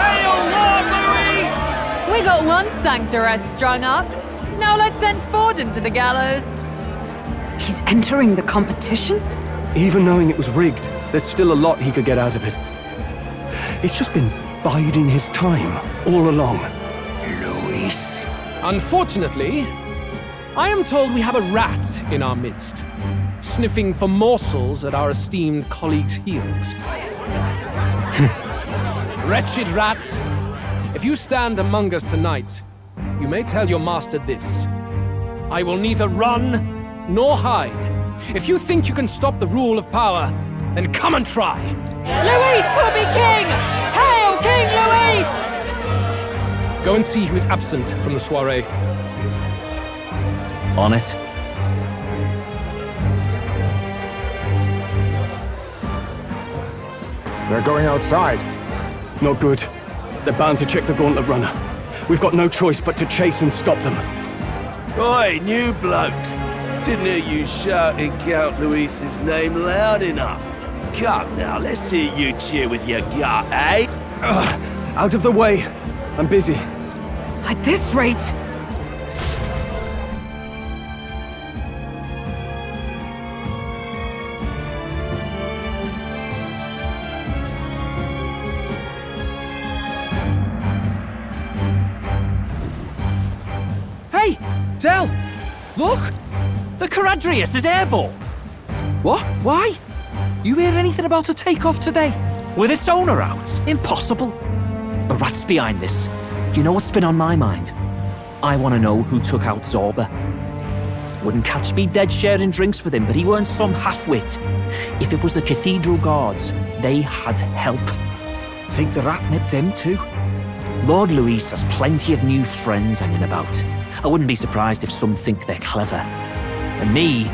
hail Lord Luis! We got one sanctoress strung up. Now let's send Forden to the gallows. He's entering the competition? Even knowing it was rigged, there's still a lot he could get out of it. He's just been biding his time all along. Luis. Unfortunately, I am told we have a rat in our midst, sniffing for morsels at our esteemed colleagues' heels. Wretched rat, if you stand among us tonight, you may tell your master this. I will neither run nor hide. If you think you can stop the rule of power, then come and try. Luis will be king! Hail King Luis! Go and see who is absent from the soiree. On it. They're going outside. Not good. They're bound to check the Gauntlet Runner. We've got no choice but to chase and stop them. Oi, new bloke. Didn't hear you shouting Count Luis's name loud enough. Come now, let's hear you cheer with your gut, eh? Out of the way. I'm busy. At this rate... Hey! Tell! Look! The Caradrius is airborne! What? Why? You hear anything about a takeoff today? With its owner out? Impossible. The rat's behind this. You know what's been on my mind? I want to know who took out Zorba. Wouldn't catch me dead sharing drinks with him, but he weren't some half-wit. If it was the Cathedral Guards, they had help. Think the rat nipped him too? Lord Luis has plenty of new friends hanging about. I wouldn't be surprised if some think they're clever. And me,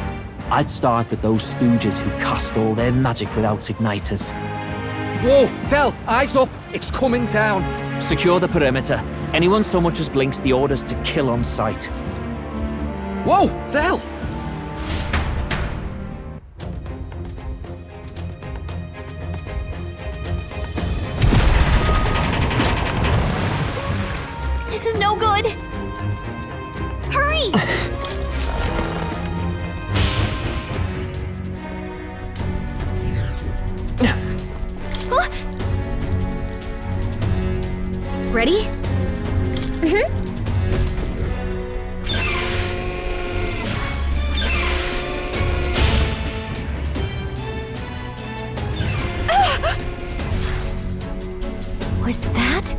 I'd start with those stooges who cast all their magic without igniters. Whoa! Tell! Eyes up! It's coming down! Secure the perimeter. Anyone so much as blinks, the orders to kill on sight. Whoa! Tell! This is no good. Hurry! Huh? Ready? Was that?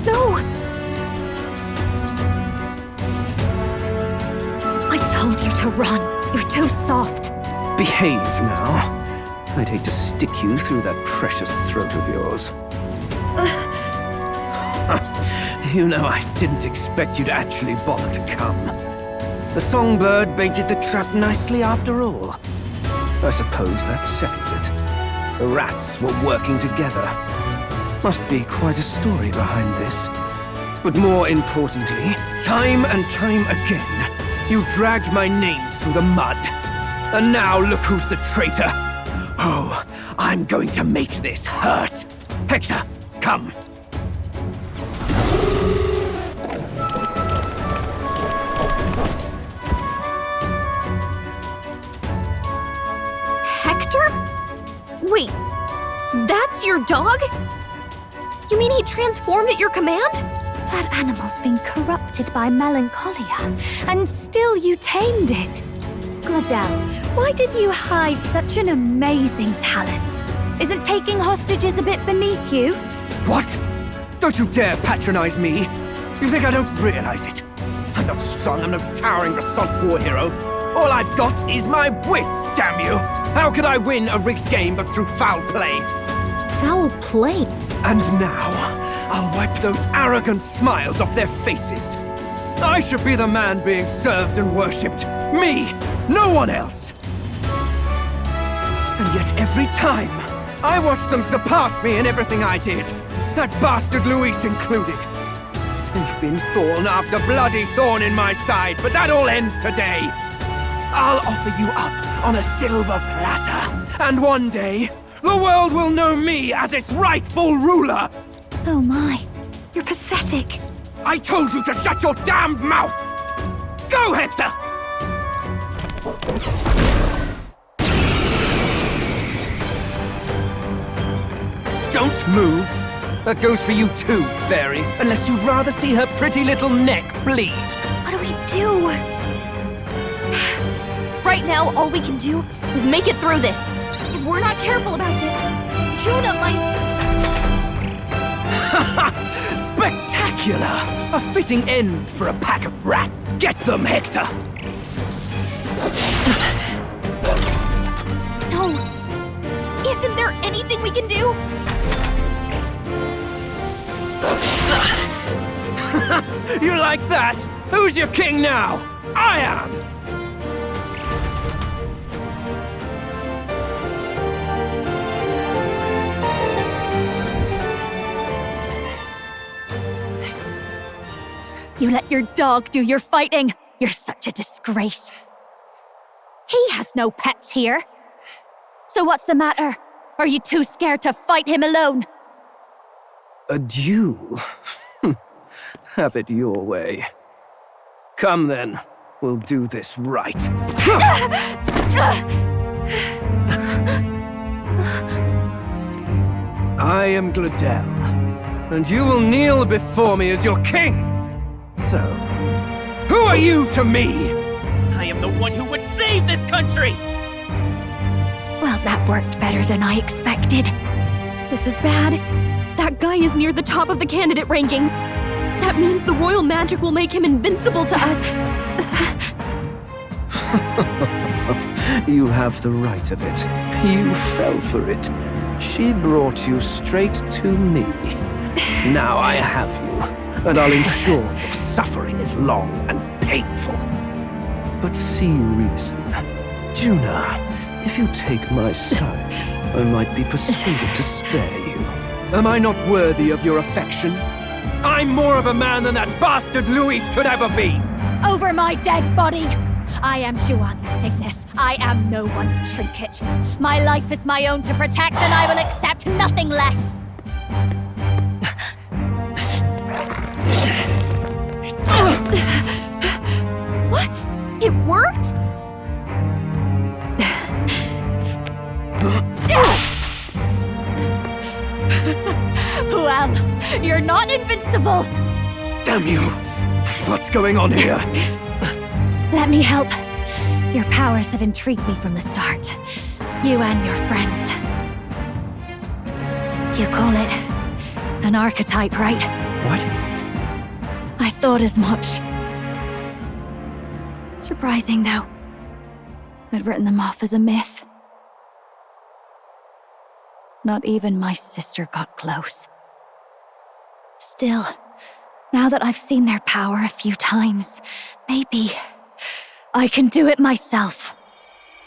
No! I told you to run. You're too soft. Behave now. I'd hate to stick you through that precious throat of yours. You know, I didn't expect you to actually bother to come. The songbird baited the trap nicely after all. I suppose that settles it. The rats were working together. Must be quite a story behind this. But more importantly, time and time again, you dragged my name through the mud. And now look who's the traitor. Oh, I'm going to make this hurt. Hector, come. Hector? Wait, that's your dog? You mean he transformed at your command? That animal's been corrupted by melancholia, and still you tamed it. Gladel, why did you hide such an amazing talent? Isn't taking hostages a bit beneath you? What? Don't you dare patronize me! You think I don't realize it? I'm not strong, I'm no towering Rassant war hero. All I've got is my wits, damn you! How could I win a rigged game but through foul play? Foul play? And now, I'll wipe those arrogant smiles off their faces. I should be the man being served and worshipped. Me! No one else! And yet every time, I watch them surpass me in everything I did. That bastard Luis included. They've been thorn after bloody thorn in my side, but that all ends today. I'll offer you up on a silver platter, and one day, the world will know me as its rightful ruler! Oh my, you're pathetic. I told you to shut your damned mouth! Go, Hector! Don't move. That goes for you too, fairy, unless you'd rather see her pretty little neck bleed. What do we do? Right now, all we can do is make it through this. If we're not careful about this, Jonah might... Spectacular! A fitting end for a pack of rats. Get them, Hector! No. Isn't there anything we can do? You like that? Who's your king now? I am! You let your dog do your fighting. You're such a disgrace. He has no pets here. So what's the matter? Are you too scared to fight him alone? A duel? Have it your way. Come then, we'll do this right. I am Gladel, and you will kneel before me as your king. So, who are you to me? I am the one who would save this country! Well, that worked better than I expected. This is bad. That guy is near the top of the candidate rankings. That means the royal magic will make him invincible to us. You have the right of it. You fell for it. She brought you straight to me. Now I have you, and I'll ensure your suffering is long and painful. But see reason. Juna, if you take my side, I might be persuaded to spare you. Am I not worthy of your affection? I'm more of a man than that bastard Luis could ever be! Over my dead body! I am Juani's Cygnus. I am no one's trinket. My life is my own to protect, and I will accept nothing less. What? It worked? Well, you're not invincible. Damn you! What's going on here? Let me help. Your powers have intrigued me from the start. You and your friends. You call it an archetype, right? What? I thought as much. Surprising, though. I'd written them off as a myth. Not even my sister got close. Still, now that I've seen their power a few times, maybe I can do it myself.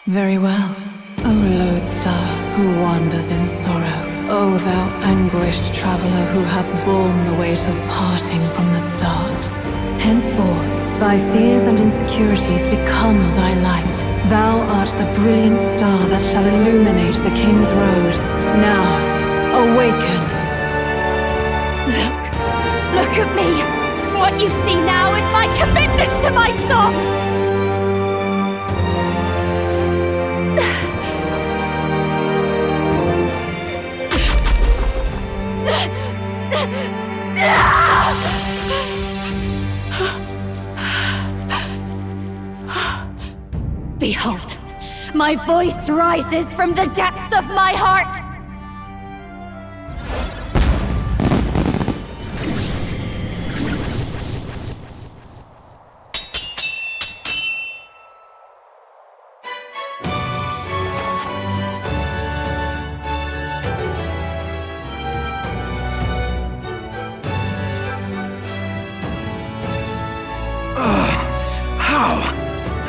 Very well, O lodestar who wanders in sorrow. O thou anguished traveler who hath borne the weight of parting from the start. Henceforth, thy fears and insecurities become thy light. Thou art the brilliant star that shall illuminate the king's road. Now, awaken. Look at me! What you see now is my commitment to my song! Behold, my voice rises from the depths of my heart!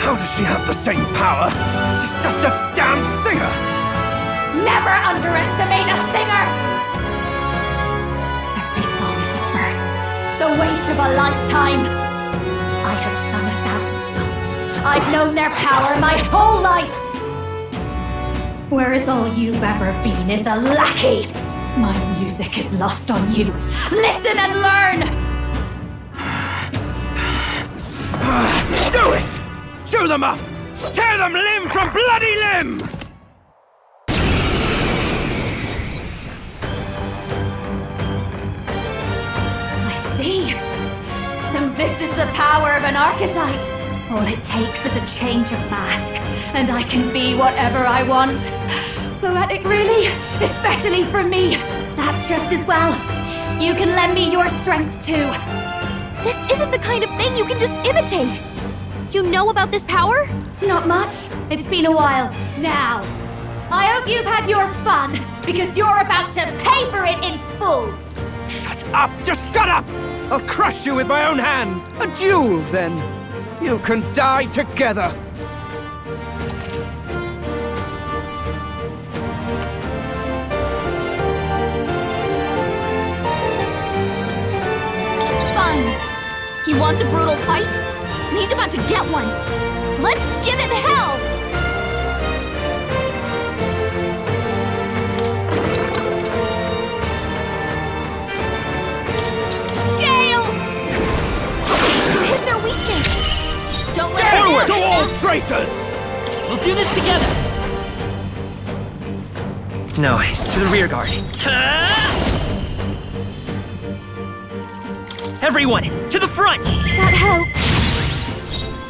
How does she have the same power? She's just a damn singer! Never underestimate a singer! Every song is a burn. The weight of a lifetime. I have sung 1,000 songs. I've known their power my whole life. Whereas all you've ever been is a lackey. My music is lost on you. Listen and learn! Do it! Chew them up! Tear them limb from bloody limb! I see. So this is the power of an archetype. All it takes is a change of mask, and I can be whatever I want. Poetic, really? Especially for me. That's just as well. You can lend me your strength, too. This isn't the kind of thing you can just imitate. You know about this power? Not much. It's been a while. Now, I hope you've had your fun, because you're about to pay for it in full. Shut up! Just shut up! I'll crush you with my own hand! A duel, then. You can die together! Fine. He wants a brutal fight, and he's about to get one. Let's give him hell! Gale! You hit their weakness. Don't let him Forward in. to all traitors! We'll do this together. No, to the rear guard. Everyone, to the front! That helps.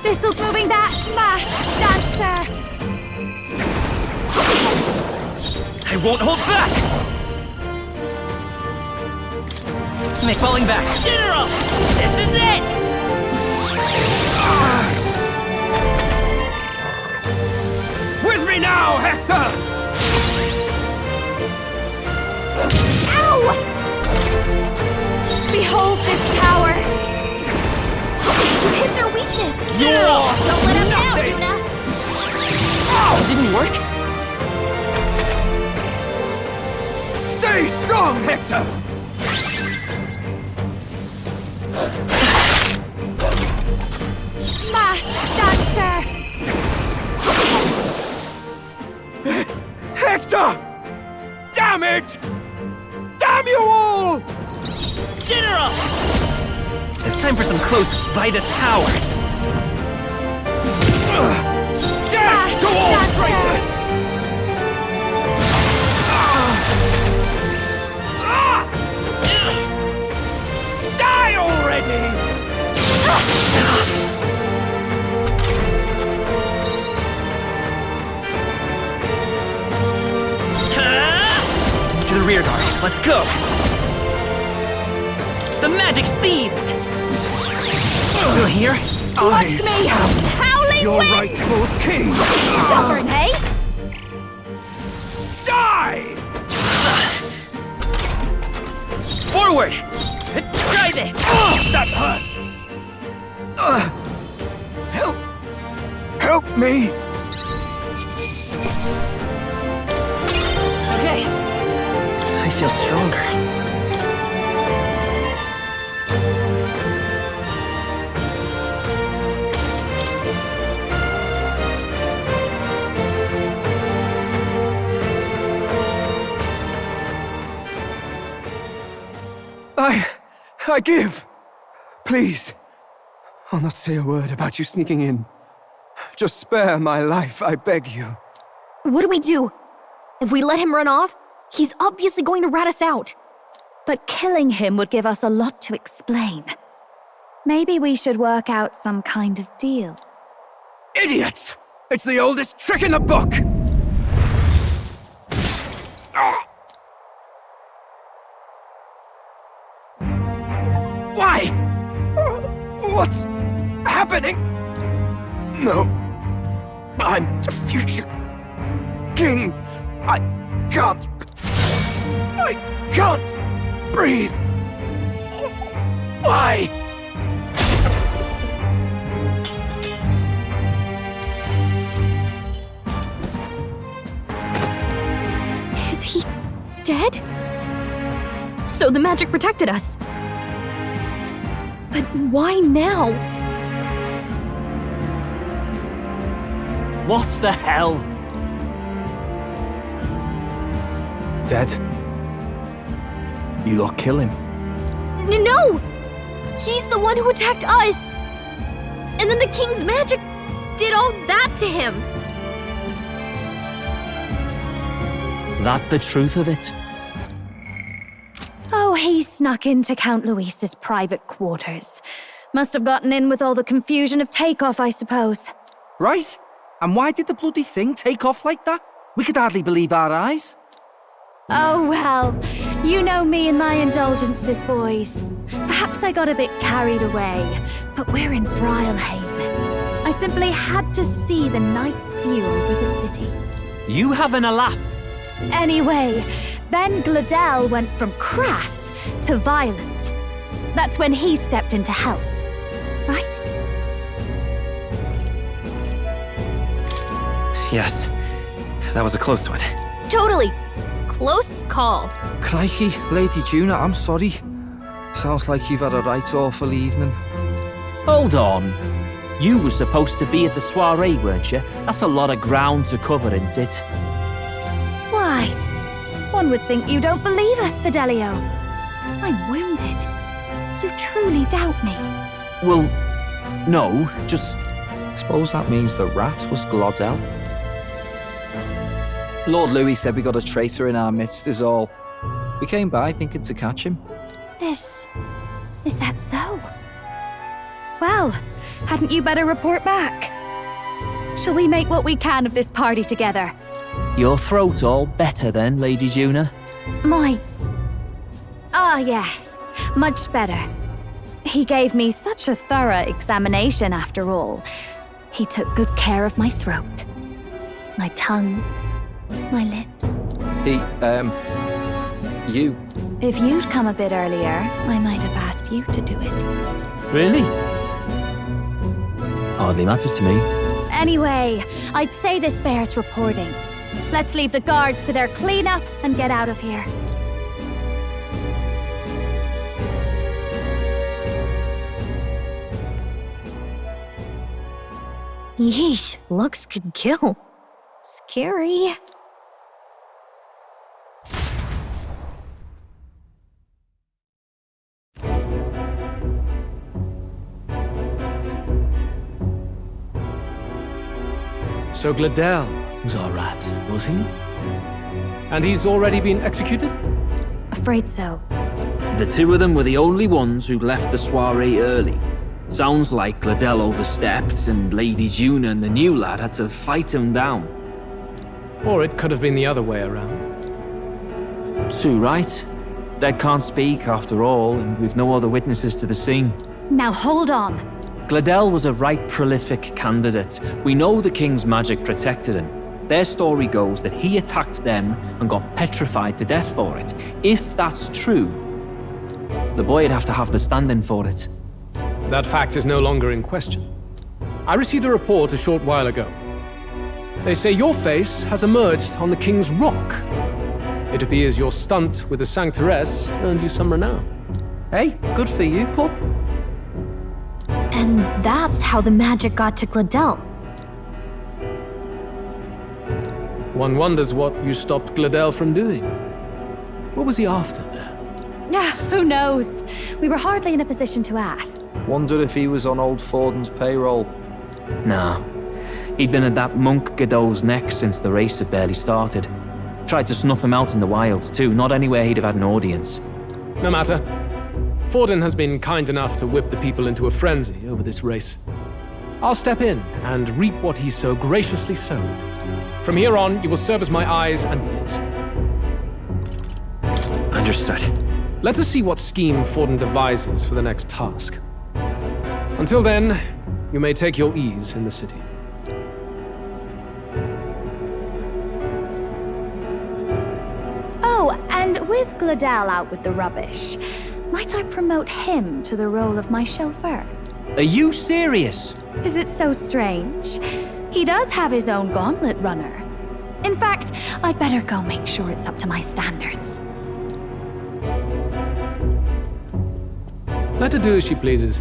This'll moving back. Masked dancer. I won't hold back! Make falling back. General! This is it! With me now, Hector! Ow! Behold this power. You hit their weakness. General! Don't let him down, Nothing. Duna. It didn't work? Stay strong, Hector! Masked dancer. Hector! Damn it! Damn you all! General! It's time for some close Vitus power. Death to all traitors! Die already! To the rear guard. Let's go. The magic seeds. Still here? Watch me! Howling Your wind! rightful king! Stubborn, hey? Die! Forward! Try this! That hurt! Help me! Okay. I feel stronger. I give! Please! I'll not say a word about you sneaking in. Just spare my life, I beg you. What do we do? If we let him run off, he's obviously going to rat us out. But killing him would give us a lot to explain. Maybe we should work out some kind of deal. Idiots! It's the oldest trick in the book! Why? What's happening? No. I'm the future king. I can't breathe. Why? Is he dead? So the magic protected us. But why now? What the hell? Dead. You lot kill him. No! He's the one who attacked us! And then the king's magic did all that to him! That the truth of it? Oh, he snuck into Count Luis's private quarters. Must have gotten in with all the confusion of takeoff, I suppose. Right? And why did the bloody thing take off like that? We could hardly believe our eyes. Oh, well, you know me and my indulgences, boys. Perhaps I got a bit carried away, but we're in Brilehaven. I simply had to see the night view over the city. You having a laugh? Anyway, then Gladel went from crass to violent. That's when he stepped in to help, right? Yes, that was a close one. Totally. Close call. Crikey, Lady Juna, I'm sorry. Sounds like you've had a right awful evening. Hold on. You were supposed to be at the soiree, weren't you? That's a lot of ground to cover, isn't it? Why? One would think you don't believe us, Fidelio. I'm wounded. You truly doubt me. Well, no, just... Suppose that means the rat was Glodell. Lord Louis said we got a traitor in our midst is all. We came by thinking to catch him. Is that so? Well, hadn't you better report back? Shall we make what we can of this party together? Your throat all better then, Lady Juna? Yes, much better. He gave me such a thorough examination after all. He took good care of my throat, my tongue, my lips. You. If you'd come a bit earlier, I might have asked you to do it. Really? Hardly matters to me. Anyway, I'd say this bears reporting. Let's leave the guards to their cleanup and get out of here. Yeesh, looks could kill. Scary. So Gladel was our rat, was he? And he's already been executed? Afraid so. The two of them were the only ones who left the soiree early. Sounds like Gladel overstepped and Lady Juna and the new lad had to fight him down. Or it could have been the other way around. Too right. Dead can't speak after all, and we've no other witnesses to the scene. Now hold on. Gladel was a right prolific candidate. We know the king's magic protected him. Their story goes that he attacked them and got petrified to death for it. If that's true, the boy'd have to have the stand-in for it. That fact is no longer in question. I received a report a short while ago. They say your face has emerged on the King's Rock. It appears your stunt with the Sanctoress earned you some renown. Hey, good for you, pup. And that's how the magic got to Gladel. One wonders what you stopped Gladel from doing. What was he after there? Who knows? We were hardly in a position to ask. Wonder if he was on old Forden's payroll. Nah. He'd been at that monk Godot's neck since the race had barely started. Tried to snuff him out in the wilds too, not anywhere he'd have had an audience. No matter. Forden has been kind enough to whip the people into a frenzy over this race. I'll step in and reap what he so graciously sowed. From here on, you will serve as my eyes and ears. Understood. Let us see what scheme Forden devises for the next task. Until then, you may take your ease in the city. Oh, and with Gladel out with the rubbish, might I promote him to the role of my chauffeur? Are you serious? Is it so strange? He does have his own gauntlet runner. In fact, I'd better go make sure it's up to my standards. Let her do as she pleases.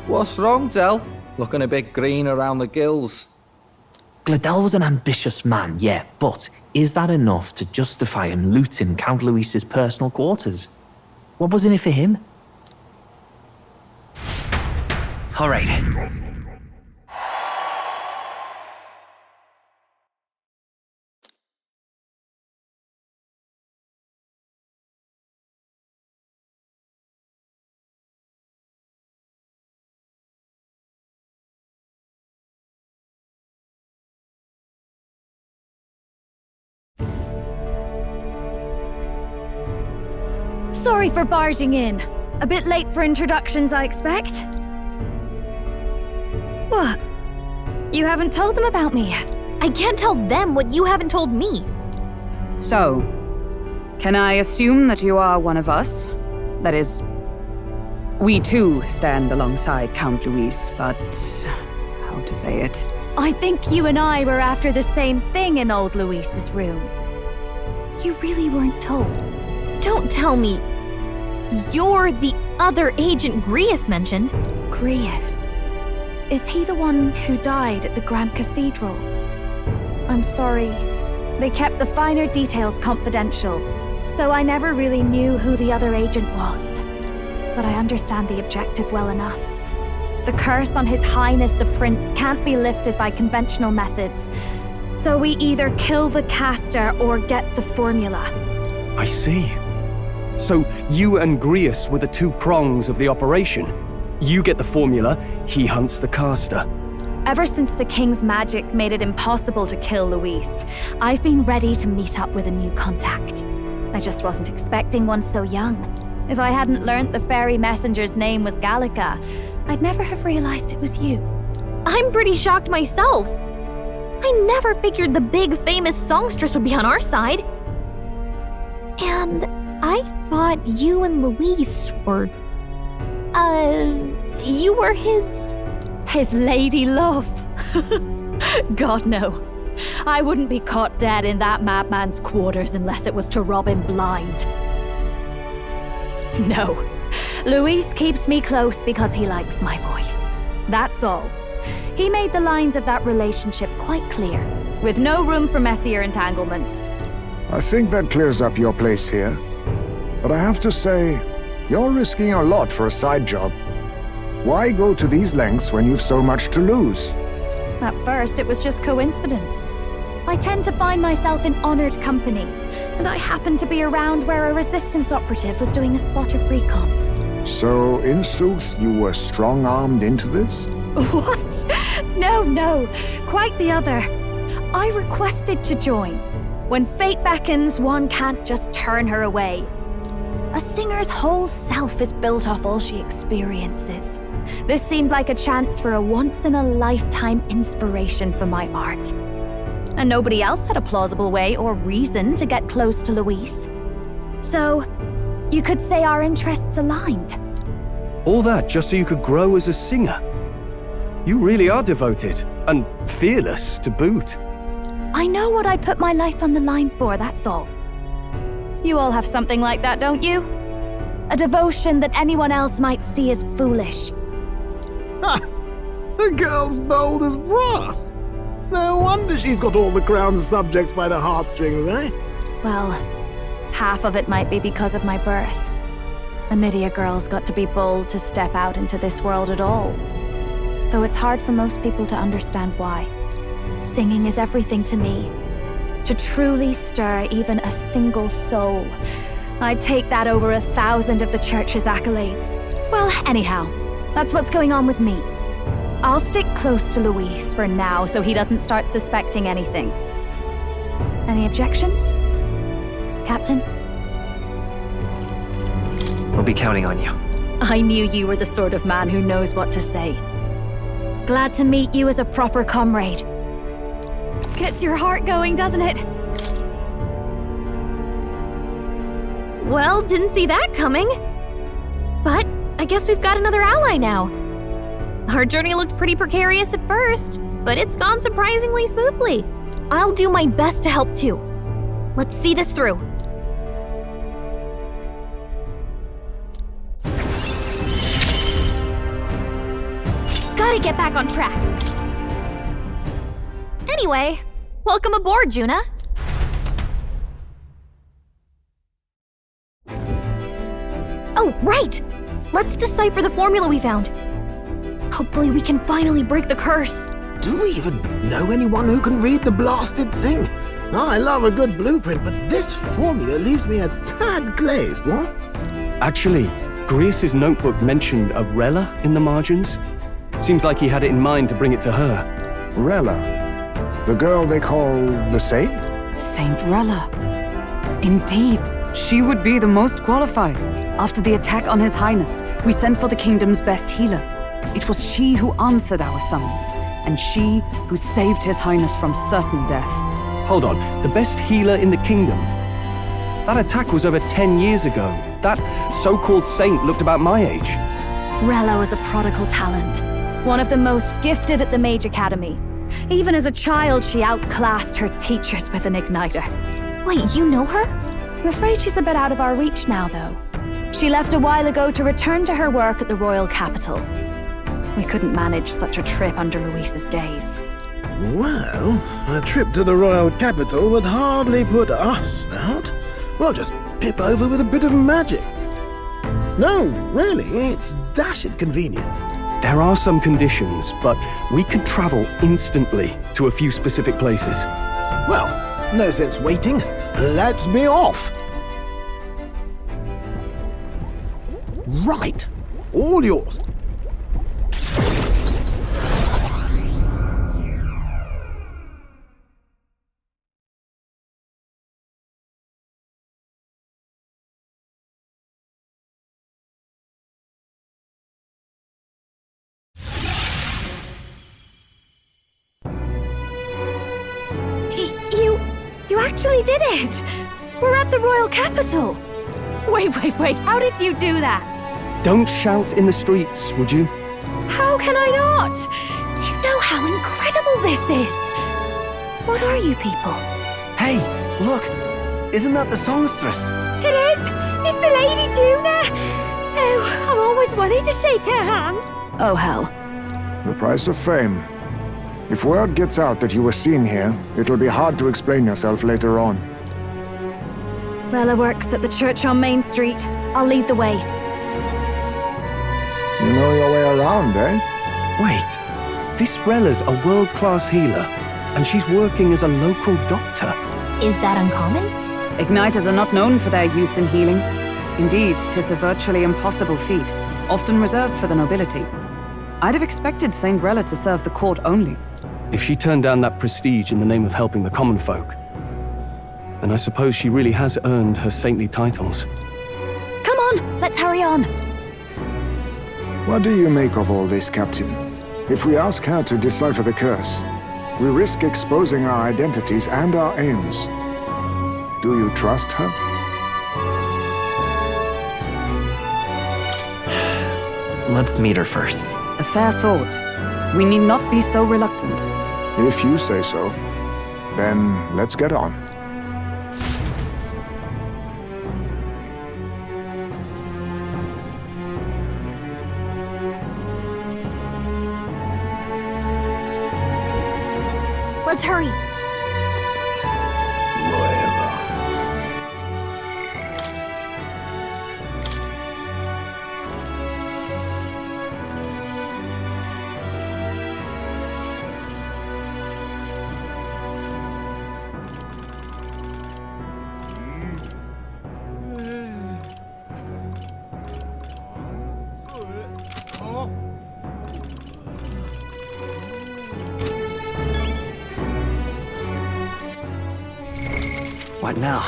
What's wrong, Del? Looking a bit green around the gills. Gladel was an ambitious man, yeah, but is that enough to justify him looting Count Luis's personal quarters? What was in it for him? All right. Sorry for barging in. A bit late for introductions, I expect. What? You haven't told them about me yet? I can't tell them what you haven't told me. So, can I assume that you are one of us? That is, we too stand alongside Count Luis, but how to say it? I think you and I were after the same thing in old Luis's room. You really weren't told. Don't tell me you're the other agent Grius mentioned. Grius? Is he the one who died at the Grand Cathedral? I'm sorry. They kept the finer details confidential, so I never really knew who the other agent was. But I understand the objective well enough. The curse on His Highness the Prince can't be lifted by conventional methods, so we either kill the caster or get the formula. I see. So you and Grius were the two prongs of the operation. You get the formula, he hunts the caster. Ever since the King's magic made it impossible to kill Luis, I've been ready to meet up with a new contact. I just wasn't expecting one so young. If I hadn't learnt the fairy messenger's name was Gallica, I'd never have realized it was you. I'm pretty shocked myself. I never figured the big famous songstress would be on our side. And I thought you and Luis were... you were his... His lady love. God, no. I wouldn't be caught dead in that madman's quarters unless it was to rob him blind. No. Luis keeps me close because he likes my voice. That's all. He made the lines of that relationship quite clear, with no room for messier entanglements. I think that clears up your place here. But I have to say, you're risking a lot for a side job. Why go to these lengths when you've so much to lose? At first, it was just coincidence. I tend to find myself in honored company, and I happened to be around where a resistance operative was doing a spot of recon. So, in sooth, you were strong-armed into this? What? No, quite the other. I requested to join. When fate beckons, one can't just turn her away. A singer's whole self is built off all she experiences. This seemed like a chance for a once-in-a-lifetime inspiration for my art. And nobody else had a plausible way or reason to get close to Luis. So, you could say our interests aligned. All that just so you could grow as a singer. You really are devoted, and fearless to boot. I know what I put my life on the line for, that's all. You all have something like that, don't you? A devotion that anyone else might see as foolish. Ha! The girl's bold as brass. No wonder she's got all the crown's subjects by the heartstrings, eh? Well, half of it might be because of my birth. A Nydia girl's got to be bold to step out into this world at all. Though it's hard for most people to understand why. Singing is everything to me. To truly stir even a single soul, I'd take that over 1,000 of the church's accolades. Well, anyhow, that's what's going on with me. I'll stick close to Luis for now so he doesn't start suspecting anything. Any objections? Captain? We'll be counting on you. I knew you were the sort of man who knows what to say. Glad to meet you as a proper comrade. Gets your heart going, doesn't it? Well, didn't see that coming. But I guess we've got another ally now. Our journey looked pretty precarious at first, but it's gone surprisingly smoothly. I'll do my best to help too. Let's see this through. gotta get back on track. Anyway, welcome aboard, Juna. Oh, right! Let's decipher the formula we found. Hopefully we can finally break the curse. Do we even know anyone who can read the blasted thing? I love a good blueprint, but this formula leaves me a tad glazed, what? Actually, Grius' notebook mentioned a Rella in the margins. Seems like he had it in mind to bring it to her. Rella? The girl they call the Saint? Saint Rella. Indeed, she would be the most qualified. After the attack on His Highness, we sent for the kingdom's best healer. It was she who answered our summons, and she who saved His Highness from certain death. Hold on, the best healer in the kingdom? That attack was over 10 years ago. That so-called saint looked about my age. Rella was a prodigal talent, one of the most gifted at the Mage Academy. Even as a child, she outclassed her teachers with an igniter. Wait, you know her? I'm afraid she's a bit out of our reach now, though. She left a while ago to return to her work at the royal capital. We couldn't manage such a trip under Luis's gaze. Well, a trip to the royal capital would hardly put us out. We'll just pip over with a bit of magic. No, really, it's dashed convenient. There are some conditions, but we could travel instantly to a few specific places. Well, no sense waiting. Let's be off. Right. All yours. You actually did it! We're at the royal capital! Wait, how did you do that? Don't shout in the streets, would you? How can I not? Do you know how incredible this is? What are you people? Hey, look! Isn't that the songstress? It is! It's the Lady Juna! Oh, I've always wanted to shake her hand. Oh, hell. The price of fame. If word gets out that you were seen here, it'll be hard to explain yourself later on. Rella works at the church on Main Street. I'll lead the way. You know your way around, eh? Wait, this Rella's a world-class healer, and she's working as a local doctor. Is that uncommon? Igniters are not known for their use in healing. Indeed, 'tis a virtually impossible feat, often reserved for the nobility. I'd have expected Saint Rella to serve the court only. If she turned down that prestige in the name of helping the common folk, then I suppose she really has earned her saintly titles. Come on, let's hurry on. What do you make of all this, Captain? If we ask her to decipher the curse, we risk exposing our identities and our aims. Do you trust her? Let's meet her first. A fair thought. We need not be so reluctant. If you say so, then let's get on. Let's hurry. What now?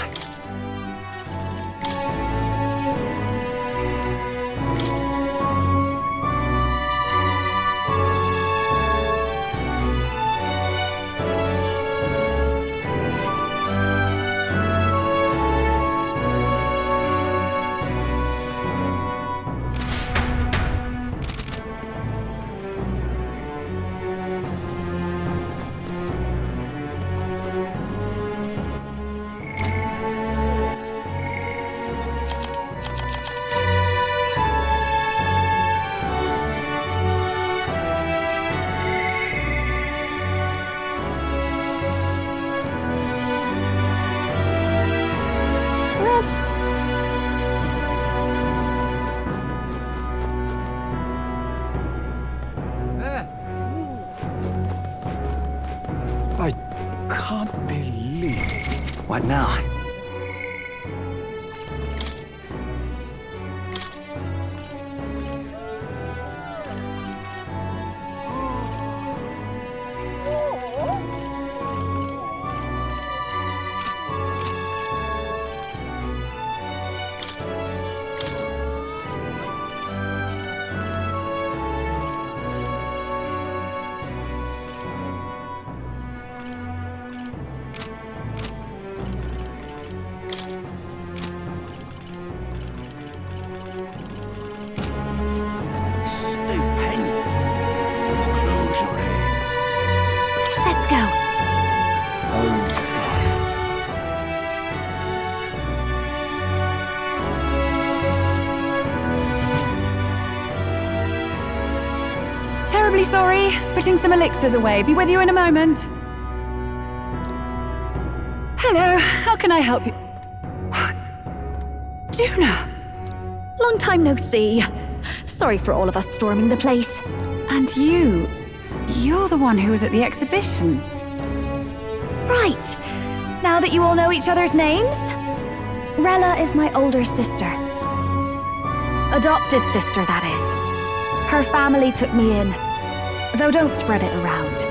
can't believe it. What now? Let's go. Terribly sorry. Putting some elixirs away. Be with you in a moment. Hello. How can I help you? Juna! Long time no see. Sorry for all of us storming the place. And you're the one who was at the exhibition. Right. Now that you all know each other's names, Rella is my older sister. Adopted sister, that is. Her family took me in. Though don't spread it around.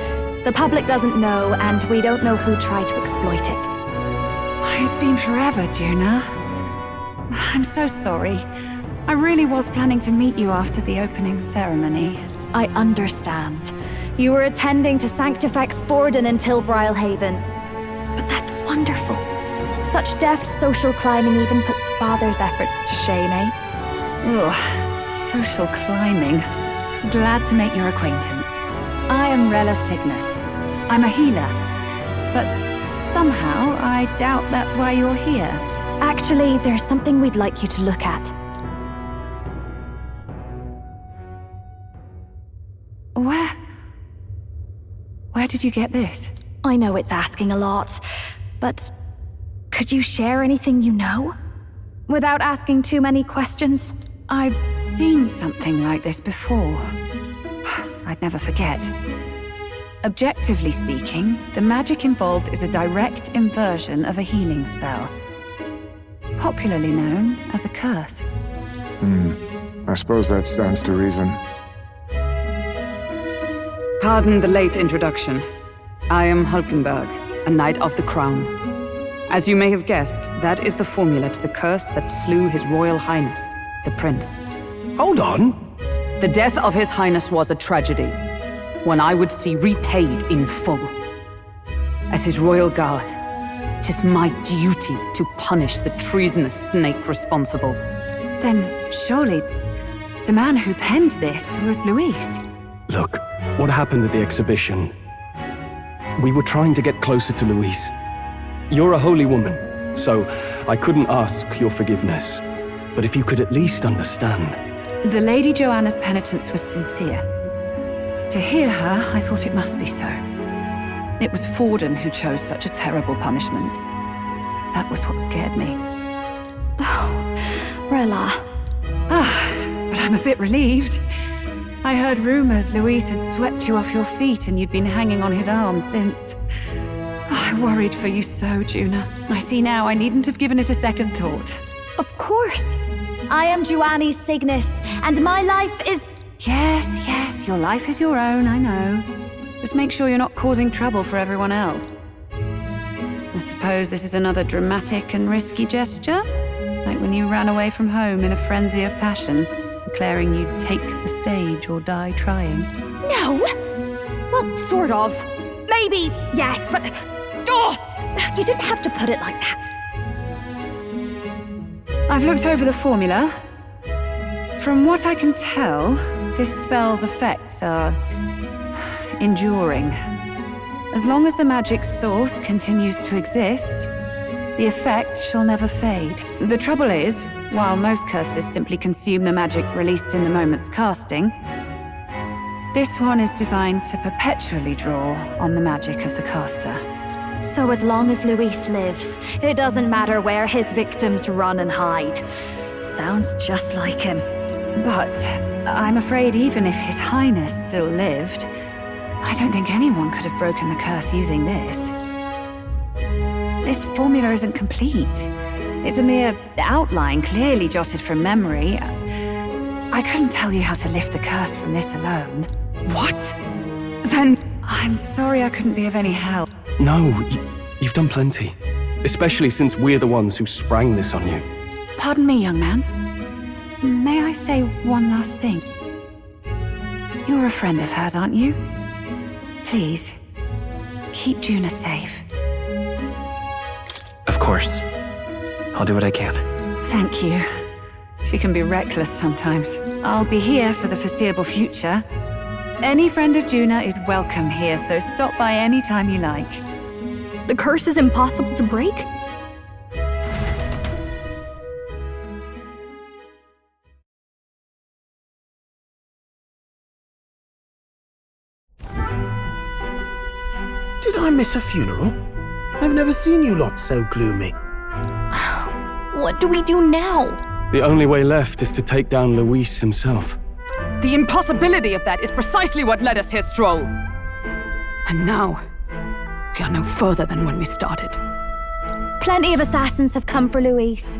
The public doesn't know, and we don't know who tried to exploit it. It's been forever, Juna. I'm so sorry. I really was planning to meet you after the opening ceremony. I understand. You were attending to Sanctifex Forden until Brylehaven. But that's wonderful. Such deft social climbing even puts Father's efforts to shame, eh? Ugh, social climbing. Glad to make your acquaintance. I am Rella Cygnus. I'm a healer. But somehow, I doubt that's why you're here. Actually, there's something we'd like you to look at. Where did you get this? I know it's asking a lot, but could you share anything you know? Without asking too many questions? I've seen something like this before. I'd never forget. Objectively speaking, the magic involved is a direct inversion of a healing spell. Popularly known as a curse. I suppose that stands to reason. Pardon the late introduction. I am Hulkenberg, a Knight of the Crown. As you may have guessed, that is the formula to the curse that slew His Royal Highness, the Prince. Hold on! The death of His Highness was a tragedy, one I would see repaid in full. As His Royal Guard, it is my duty to punish the treasonous snake responsible. Then, surely, the man who penned this was Luis. Look, what happened at the exhibition? We were trying to get closer to Luis. You're a holy woman, so I couldn't ask your forgiveness. But if you could at least understand. The Lady Joanna's penitence was sincere. To hear her, I thought it must be so. It was Forden who chose such a terrible punishment. That was what scared me. Oh, Rella. But I'm a bit relieved. I heard rumors Luis had swept you off your feet and you'd been hanging on his arm since. I worried for you so, Juna. I see now I needn't have given it a second thought. Of course. I am Juani's Cygnus, and my life is... Yes, your life is your own, I know. Just make sure you're not causing trouble for everyone else. I suppose this is another dramatic and risky gesture? Like when you ran away from home in a frenzy of passion, declaring you'd take the stage or die trying. No! Well, sort of. Maybe, yes, but... Oh! You didn't have to put it like that. I've looked over the formula. From what I can tell, this spell's effects are... enduring. As long as the magic's source continues to exist, the effect shall never fade. The trouble is, while most curses simply consume the magic released in the moment's casting, this one is designed to perpetually draw on the magic of the caster. So as long as Luis lives, it doesn't matter where his victims run and hide. Sounds just like him. But I'm afraid even if His Highness still lived, I don't think anyone could have broken the curse using this. This formula isn't complete. It's a mere outline, clearly jotted from memory. I couldn't tell you how to lift the curse from this alone. What? Then I'm sorry I couldn't be of any help. No, you've done plenty. Especially since we're the ones who sprang this on you. Pardon me, young man. May I say one last thing? You're a friend of hers, aren't you? Please, keep Juna safe. Of course. I'll do what I can. Thank you. She can be reckless sometimes. I'll be here for the foreseeable future. Any friend of Juna is welcome here, so stop by any time you like. The curse is impossible to break? Did I miss a funeral? I've never seen you lot so gloomy. What do we do now? The only way left is to take down Luis himself. The impossibility of that is precisely what led us here, Stroll. And now, we are no further than when we started. Plenty of assassins have come for Luis,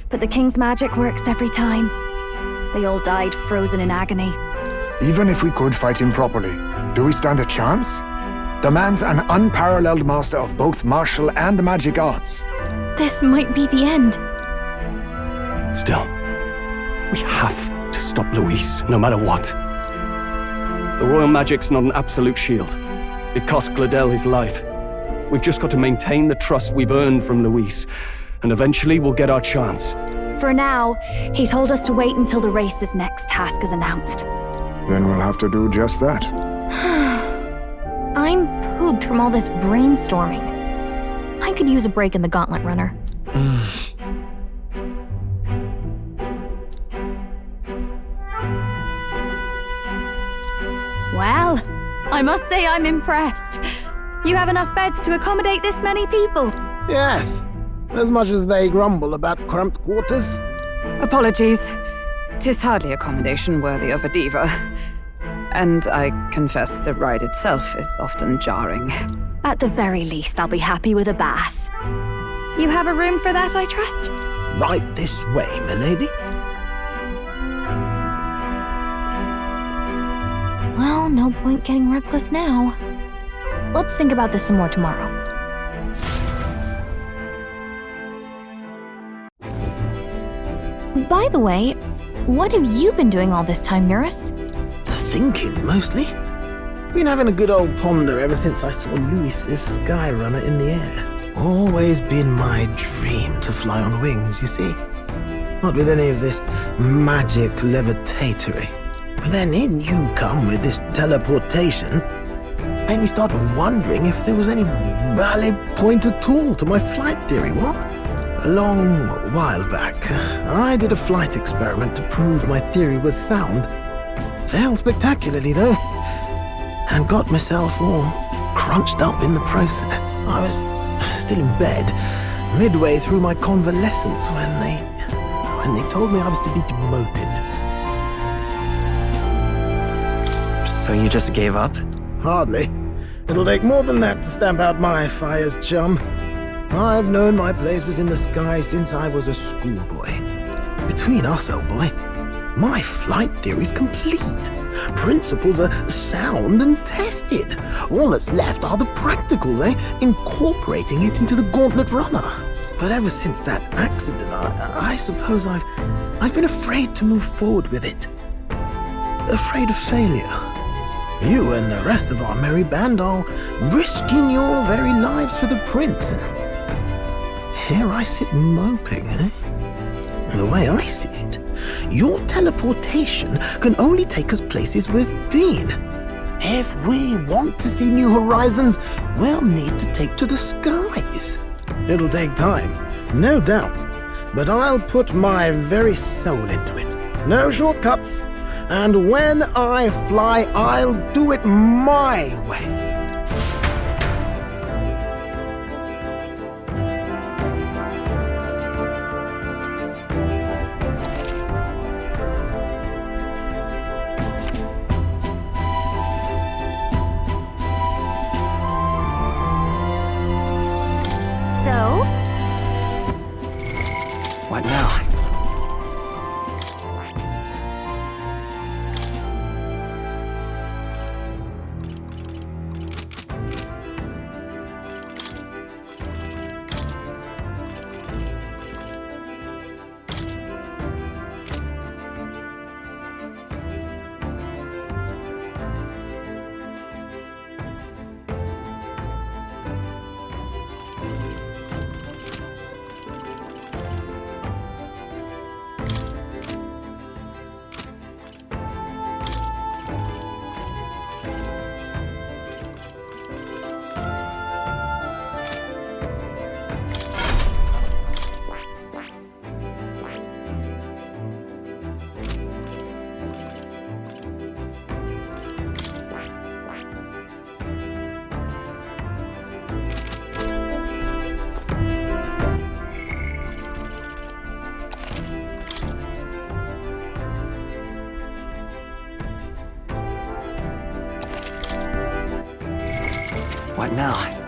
but the king's magic works every time. They all died frozen in agony. Even if we could fight him properly, do we stand a chance? The man's an unparalleled master of both martial and magic arts. This might be the end. Still, we have to stop Luis, no matter what. The royal magic's not an absolute shield. It cost Gladel his life. We've just got to maintain the trust we've earned from Luis, and eventually we'll get our chance. For now, he told us to wait until the race's next task is announced. Then we'll have to do just that. I'm pooped from all this brainstorming. I could use a break in the gauntlet runner. Well, I must say I'm impressed. You have enough beds to accommodate this many people. Yes, as much as they grumble about cramped quarters. Apologies. 'Tis hardly accommodation worthy of a diva. And I confess the ride itself is often jarring. At the very least, I'll be happy with a bath. You have a room for that, I trust? Right this way, milady. Well, no point getting reckless now. Let's think about this some more tomorrow. By the way, what have you been doing all this time, Nurse? Thinking, mostly. Been having a good old ponder ever since I saw Luis's Skyrunner in the air. Always been my dream to fly on wings, you see. Not with any of this magic levitatory. But then in you come with this teleportation. Made me start wondering if there was any valid point at all to my flight theory, what? A long while back, I did a flight experiment to prove my theory was sound. Failed spectacularly, though, and got myself all crunched up in the process. I was still in bed, midway through my convalescence, when they told me I was to be demoted. So you just gave up? Hardly. It'll take more than that to stamp out my fires, chum. I've known my place was in the sky since I was a schoolboy. Between us, old boy, my flight theory's complete. Principles are sound and tested. All that's left are the practicals, incorporating it into the gauntlet runner. But ever since that accident, I suppose I've been afraid to move forward with it. Afraid of failure. You and the rest of our merry band are risking your very lives for the prince. Here I sit moping, The way I see it, your teleportation can only take us places we've been. If we want to see new horizons, we'll need to take to the skies. It'll take time, no doubt, but I'll put my very soul into it. No shortcuts, and when I fly, I'll do it my way. So? What now? What now?